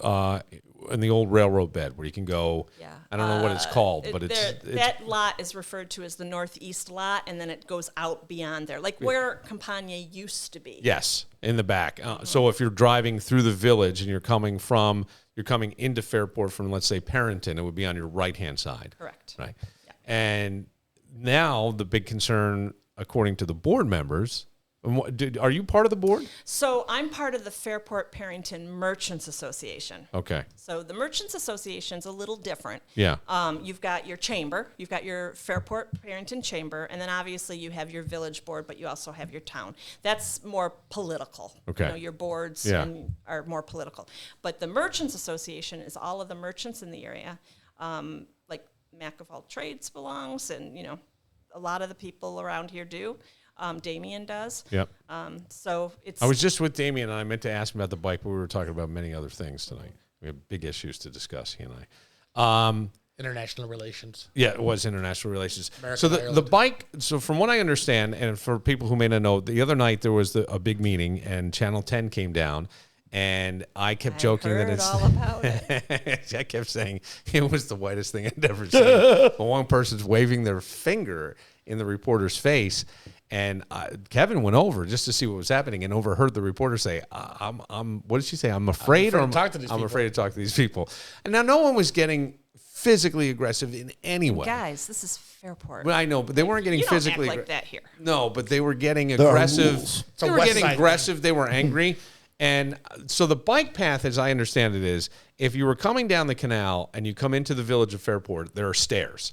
in the old railroad bed where you can go. Yeah. I don't know what it's called, but it's that lot is referred to as the northeast lot, and then it goes out beyond there, like where Campagna used to be. Yes, in the back. So if you're driving through the village and you're coming into Fairport from, let's say, Parrington, it would be on your right-hand side. Correct. Right. Yeah. And now the big concern, according to the board members, are you part of the board? So I'm part of the Fairport Parrington Merchants Association. Okay. So the Merchants Association's a little different. Yeah. You've got your chamber, you've got your Fairport Parrington chamber, and then obviously you have your village board, but you also have your town. That's more political. Okay. Your boards are more political. But the Merchants Association is all of the merchants in the area. Like Mack of All Trades belongs, and a lot of the people around here do. Damien does. Yep. So it's. I was just with Damien, and I meant to ask him about the bike, but we were talking about many other things tonight. We have big issues to discuss, he and I. International relations. Yeah, it was international relations. American So the Ireland. bike, so from what I understand, and for people who may not know, the other night there was a big meeting, and Channel 10 came down, and I kept joking that it's. all about it. I kept saying it was the whitest thing I'd ever seen. But one person's waving their finger in the reporter's face, and Kevin went over just to see what was happening and overheard the reporter say, "I'm." What did she say? I'm afraid to talk to these I'm people." afraid to talk to these people. And now no one was getting physically aggressive in any way. Guys, this is Fairport. Well, I know, but they weren't getting You don't physically act like that here. No, but they were getting There are aggressive. rules. It's a They were West getting Side aggressive. They were angry. And so the bike path, as I understand it, is if you were coming down the canal and you come into the village of Fairport, there are stairs.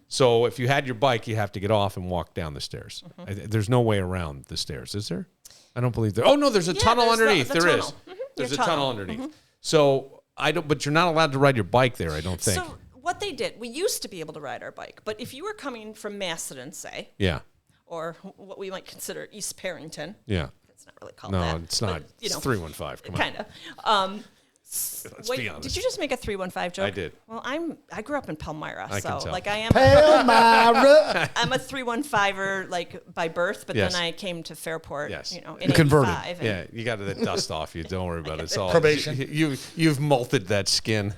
So if you had your bike, you have to get off and walk down the stairs. There's no way around the stairs, is there? I don't believe there. Oh no, there's a tunnel there's underneath. the There tunnel. is. Mhm. There's Your a tunnel tunnel. underneath. So I don't. But you're not allowed to ride your bike there. I don't think. So what they did, we used to be able to ride our bike, but if you were coming from Macedon, say, Yeah. or what we might consider East Parrington, Yeah. it's not really called No, that. it's not. but, It's 315. Come on. Kind of. Let's be honest. Did you just make a 315 joke? I did. Well, I grew up in Palmyra, I can so tell. like I am. Palmyra. I'm a 315er like by birth, but Yes. then I came to Fairport. Yes. In Converted. 85, and Yeah, you got that dust off you. Don't worry about it. It's all Probation. You've molted that skin.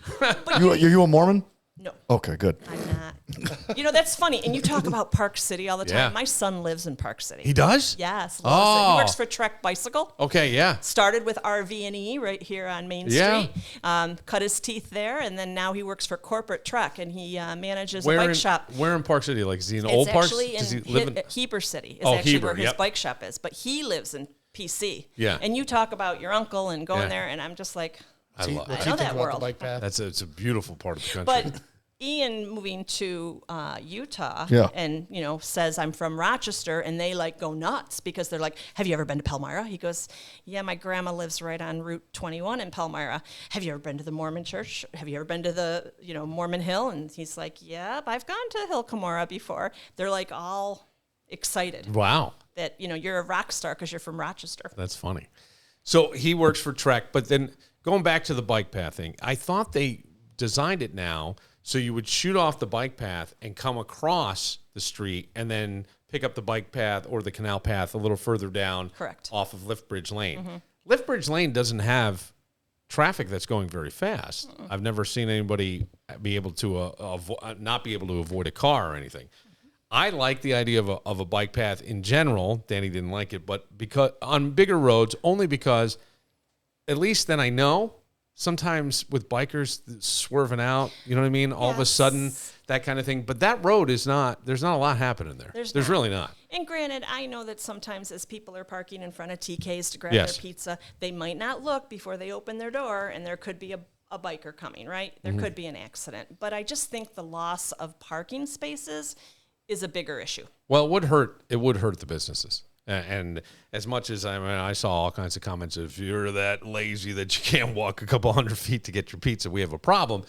You a Mormon? No. Okay, good. I'm not. You know, that's funny. And you talk about Park City all the time. Yeah. My son lives in Park City. He does? Yes. Oh. He works for Trek Bicycle. Okay, yeah. Started with RV&E right here on Main Yeah. Street. Cut his teeth there, and then now he works for Corporate Trek, and he manages Where a bike in, shop. Where in Park City? Like, is he in It's Old Park? actually Does he in live in? Heber City. Is Oh, actually Heber, where his yep. bike shop is. But he lives in PC. Yeah. And you talk about your uncle and going Yeah. there, and I'm just like, I love I know that world. It's a beautiful part of the country. But Ian moving to Utah Yeah. and, you know, says I'm from Rochester, and they like go nuts because they're like, have you ever been to Palmyra? He goes, yeah, my grandma lives right on Route 21 in Palmyra. Have you ever been to the Mormon church? Have you ever been to the, you know, Mormon Hill? And he's like, yep, I've gone to Hill Cumorah before. They're like all excited. Wow. That, you know, you're a rock star because you're from Rochester. That's funny. So he works for Trek, but then going back to the bike path thing, I thought they designed it now so you would shoot off the bike path and come across the street and then pick up the bike path or the canal path a little further down. Correct. Off of Lift Bridge Lane. Mm-hmm. Lift Bridge Lane doesn't have traffic that's going very fast. Mm-mm. I've never seen anybody be able to not be able to avoid a car or anything. I like the idea of a bike path in general. Danny didn't like it, but because on bigger roads, only because at least then I know sometimes with bikers swerving out, you know what I mean? All of a sudden, that kind of thing. But that road is not, there's not a lot happening there. There's not. really not. And granted, I know that sometimes as people are parking in front of TK's to grab Yes. their pizza, they might not look before they open their door, and there could be a biker coming, right? There Mhm. could be an accident. But I just think the loss of parking spaces is a bigger issue. Well, it would hurt. It would hurt the businesses. And as much as I saw all kinds of comments, if you're that lazy that you can't walk a couple hundred feet to get your pizza, we have a problem.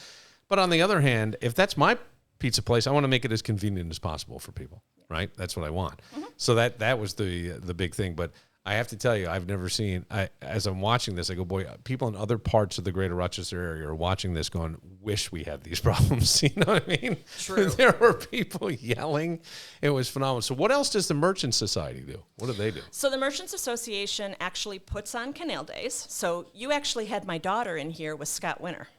But on the other hand, if that's my pizza place, I want to make it as convenient as possible for people, right? That's what I want. Mm-hmm. So that was the big thing. But I have to tell you, I've never seen, as I'm watching this, I go, boy, people in other parts of the greater Rochester area are watching this going, wish we had these problems. You know what I mean? True. There were people yelling. It was phenomenal. So what else does the Merchant Society do? What do they do? So the Merchants Association actually puts on canal days. So you actually had my daughter in here with Scott Winter.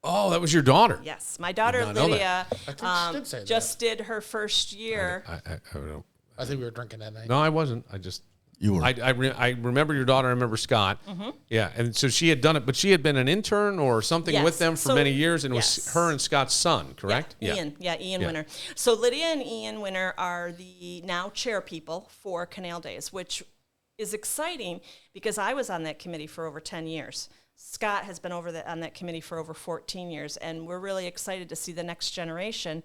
Oh, that was your daughter. Yes, my daughter Did not know Lydia I think she did say that. just did her first year. I don't. I think we were drinking that night. No, I wasn't. I just. You were. I remember your daughter. I remember Scott. Mhm. Yeah, and so she had done it, but she had been an intern or something Yes. with them for So- many years, and it was yes. her and Scott's son, correct? Ian. Ian Yeah. Winter. So Lydia and Ian Winter are the now chair people for Canal Days, which is exciting because I was on that committee for over 10 years. Scott has been on that committee for over 14 years, and we're really excited to see the next generation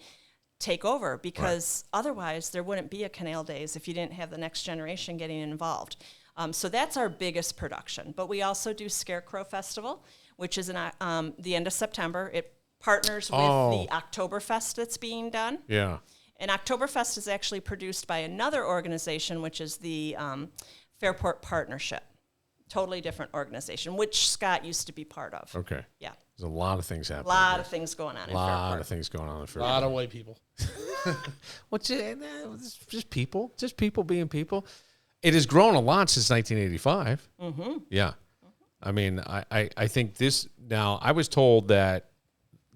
take over because otherwise there wouldn't be a Canal Days if you didn't have the next generation getting involved. So that's our biggest production. But we also do Scarecrow Festival, which is in the end of September. It partners with the Oktoberfest that's being done. Yeah. And Oktoberfest is actually produced by another organization, which is the Fairport Partnership. Totally different organization, which Scott used to be part of. Okay. Yeah. There's a lot of things A happening. lot of things going on in A lot Fairport. of things going on in A Fairport. lot of white people. What's it? Just people being people. It has grown a lot since 1985. Mm-hmm. Yeah. I mean, I think this now. I was told that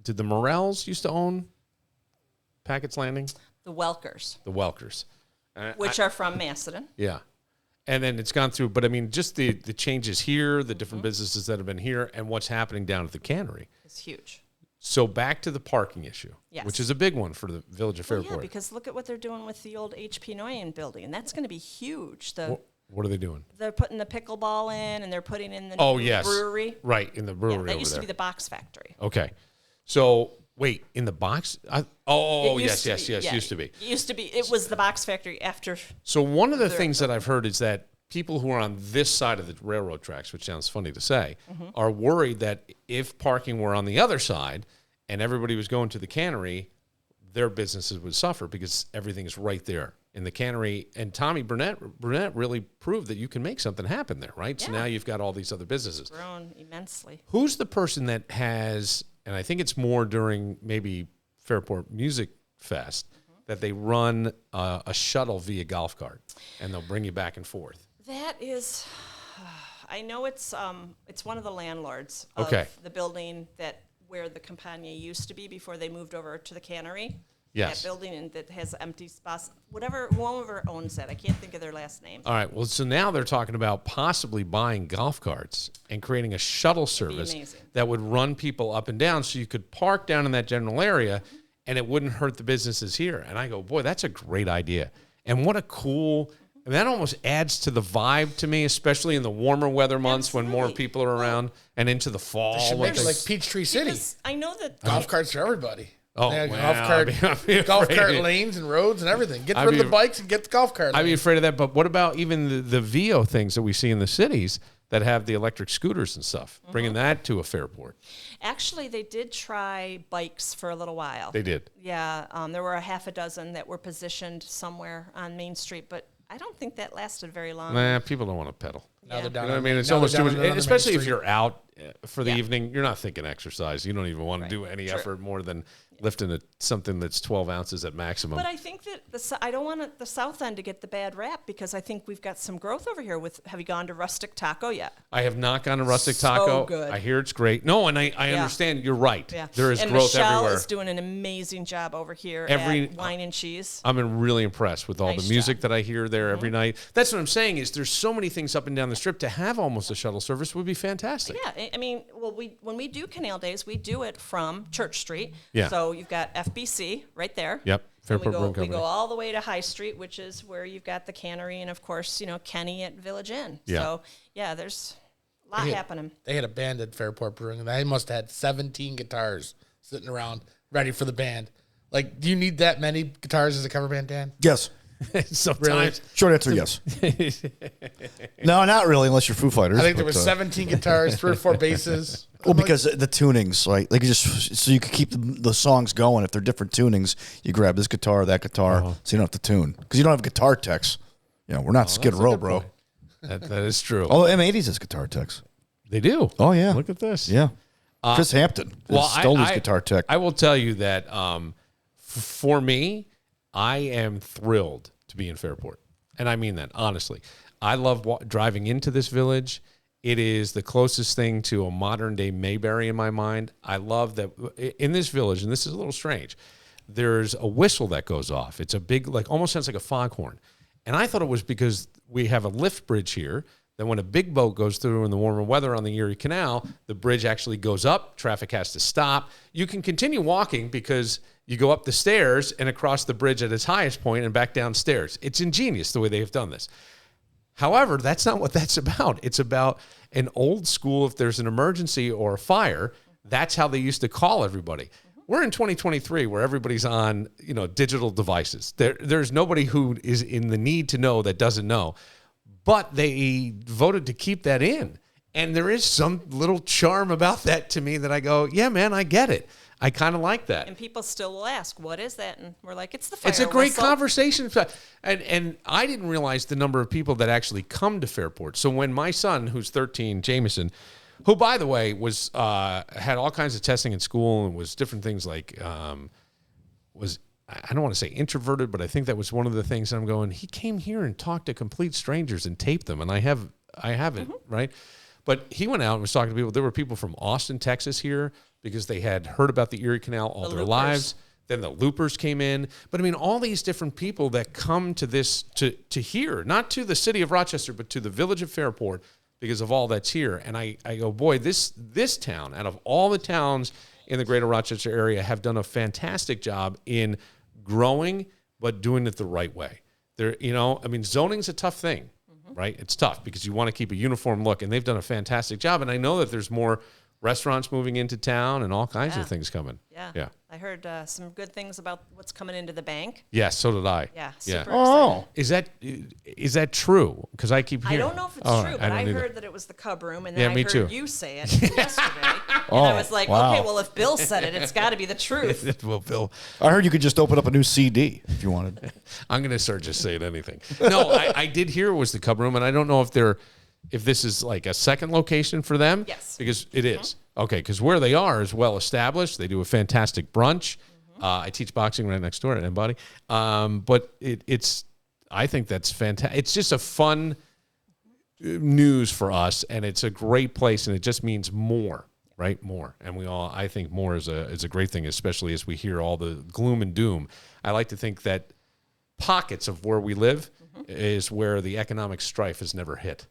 did the Morels used to own Packett's Landing? The Welkers, The Welkers, which are from Macedon. Yeah. And then it's gone through, but I mean, just the changes here, the different businesses that have been here, and what's happening down at the cannery. It's huge. So back to the parking issue, Yes. which is a big one for the Village of Well, Fairport. yeah, because look at what they're doing with the old HP Noyen building, and that's going to be huge. What are they doing? They're putting the pickleball in, and they're putting in the new Yes. brewery. Right, in the brewery Yeah, that over used to there. be the box factory. Okay. So, wait, in the box? It yes, used to be, yeah. used to be. It used to be. It was the box factory after. So one of the things that I've heard is that people who are on this side of the railroad tracks, which sounds funny to say, are worried that if parking were on the other side and everybody was going to the cannery, their businesses would suffer because everything's right there in the cannery. And Tommy Burnett really proved that you can make something happen there, right? So Yeah. now you've got all these other businesses. Grown immensely. Who's the person that has, and I think it's more during maybe Fairport Music Fest, that they run a shuttle via golf cart and they'll bring you back and forth? That is, I know it's one of the landlords of Okay. the building that where the Campagna used to be before they moved over to the cannery. Yes. That building and that has empty spots. Whoever owns that, I can't think of their last name. All right. Well, so now they're talking about possibly buying golf carts and creating a shuttle service that would run people up and down, so you could park down in that general area, and it wouldn't hurt the businesses here. And I go, boy, that's a great idea. And what a cool. I mean, that almost adds to the vibe to me, especially in the warmer weather months when more people are around and into the fall. They should make it like Peachtree City. Because I know that golf carts for everybody. Oh, yeah, wow. golf cart lanes and roads and everything. Get rid of the bikes and get the golf cart. I'd be afraid of that. But what about even the VO things that we see in the cities that have the electric scooters and stuff? Bringing that to a Fairport. Actually, they did try bikes for a little while. They did. Yeah, there were a half a dozen that were positioned somewhere on Main Street, but I don't think that lasted very long. Nah, people don't want to pedal. Now they're down. You know what I mean? It's almost too much, especially if you're out for the evening. You're not thinking exercise. You don't even want to do any effort more than lifting something that's 12 ounces at maximum. But I think that I don't want the South End to get the bad rap, because I think we've got some growth over here. Have you gone to Rustic Taco yet? I have not gone to Rustic Taco. So good. I hear it's great. No, and I understand. You're right. Yeah. There is and growth Michelle everywhere. is doing an amazing job over here at Wine and Cheese. I'm really impressed with all the music that I hear there every night. That's what I'm saying is there's so many things up and down the strip. To have almost a shuttle service would be fantastic. Yeah, I mean, when we do Canal Days, we do it from Church Street. Yeah. So you've got FBC right there. Yep. Fairport Brewing Company. We go all the way to High Street, which is where you've got the cannery, and of course, Kenny at Village Inn. Yeah. So yeah, there's a lot happening. They had a band at Fairport Brewing, and they must have had 17 guitars sitting around ready for the band. Like, do you need that many guitars as a cover band, Dan? Yes. Sometimes. Really? Short answer, yes. No, not really, unless you're Foo Fighters. I think there was 17 guitars, 3 or 4 basses. Well, because the tunings, right? Like, so you could keep the songs going. If they're different tunings, you grab this guitar, that guitar, so you don't have to tune. Because you don't have guitar techs. We're not Skid Row, bro. That is true. Oh, M80s has guitar techs. They do. Oh, yeah. Look at this. Yeah. Chris Hampton stole his guitar tech. I will tell you that for me, I am thrilled to be in Fairport. And I mean that, honestly. I love driving into this village. It is the closest thing to a modern-day Mayberry in my mind. I love that in this village, and this is a little strange, there's a whistle that goes off. It's a big, almost sounds like a foghorn. And I thought it was because we have a lift bridge here, that when a big boat goes through in the warmer weather on the Erie Canal, the bridge actually goes up, traffic has to stop. You can continue walking because you go up the stairs and across the bridge at its highest point and back downstairs. It's ingenious the way they have done this. However, that's not what that's about. It's about an old school, if there's an emergency or a fire, that's how they used to call everybody. We're in 2023 where everybody's on, digital devices. There's nobody who is in the need to know that doesn't know. But they voted to keep that in. And there is some little charm about that to me that I go, yeah, man, I get it. I kind of like that. And people still will ask, what is that? And we're like, it's the fire It's a great whistle. conversation. And I didn't realize the number of people that actually come to Fairport. So when my son, who's 13, Jameson, who, by the way, was had all kinds of testing in school and was different things like was I don't want to say introverted, but I think that was one of the things I'm going, he came here and talked to complete strangers and taped them. And I have it, right? But he went out and was talking to people. There were people from Austin, Texas here because they had heard about the Erie Canal all their lives. Then the Loopers came in. But I mean, all these different people that come to this, to here, not to the city of Rochester, but to the village of Fairport because of all that's here. And I go, boy, this town, out of all the towns in the greater Rochester area, have done a fantastic job in growing, but doing it the right way. Zoning's a tough thing, right? It's tough because you want to keep a uniform look, and they've done a fantastic job. And I know that there's more restaurants moving into town and all kinds of things coming. Yeah. I heard some good things about what's coming into the bank. Yes, so did I. Yeah, super excited. Is that true? Because I keep hearing. I don't know if it's true, but I heard that it was the Cub Room, and then I heard too. you say it yesterday. And I was like, okay, well, if Bill said it, it's got to be the truth. Well, Bill. I heard you could just open up a new CD if you wanted. I'm going to start just saying anything. No, I did hear it was the Cub Room, and I don't know if this is like a second location for them. Yes. Because it is. Okay, because where they are is well established. They do a fantastic brunch. I teach boxing right next door at Embody. But I think that's fantastic. It's just a fun news for us, and it's a great place, and it just means more. right? More. And I think more is a great thing, especially as we hear all the gloom and doom. I like to think that pockets of where we live is where the economic strife has never hit.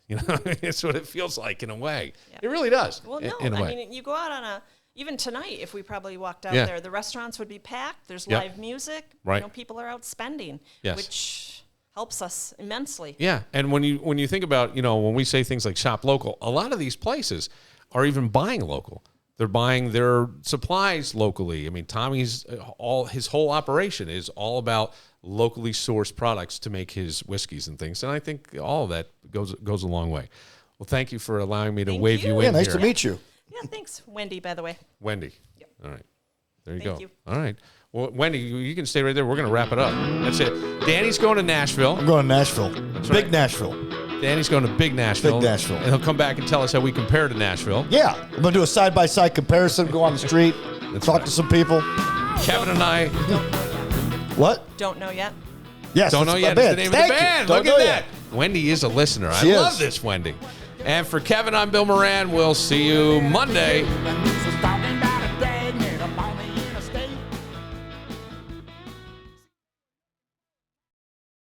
You know, it's what it feels like in a way. Yeah. It really does. Well, no, in a way. I mean, you go out even tonight, if we probably walked out there, the restaurants would be packed. There's live music. Right. You know, people are out spending, which helps us immensely. Yeah, and when you think about, when we say things like shop local, a lot of these places are even buying local. They're buying their supplies locally. I mean, Tommy's his whole operation is all about locally sourced products to make his whiskeys and things. And I think all of that goes a long way. Well, thank you for allowing me to wave you in. Yeah, nice here. to meet you. Yeah, thanks, Wendy, by the way. Wendy. Yep. All right. There you go. Thank you. All right. Well, Wendy, you can stay right there. We're going to wrap it up. That's it. Danny's going to Nashville. I'm going to Nashville. That's Big right. Nashville. Danny's going to Big Nashville. Big Nashville. And he'll come back and tell us how we compare to Nashville. Yeah. I'm going to do a side-by-side comparison, go on the street, talk to some people. Kevin and I. What? Don't know yet. Yes. Don't know yet. It's the name of the band. Look at that. Wendy is a listener. I love this, Wendy. And for Kevin, I'm Bill Moran. We'll see you Monday.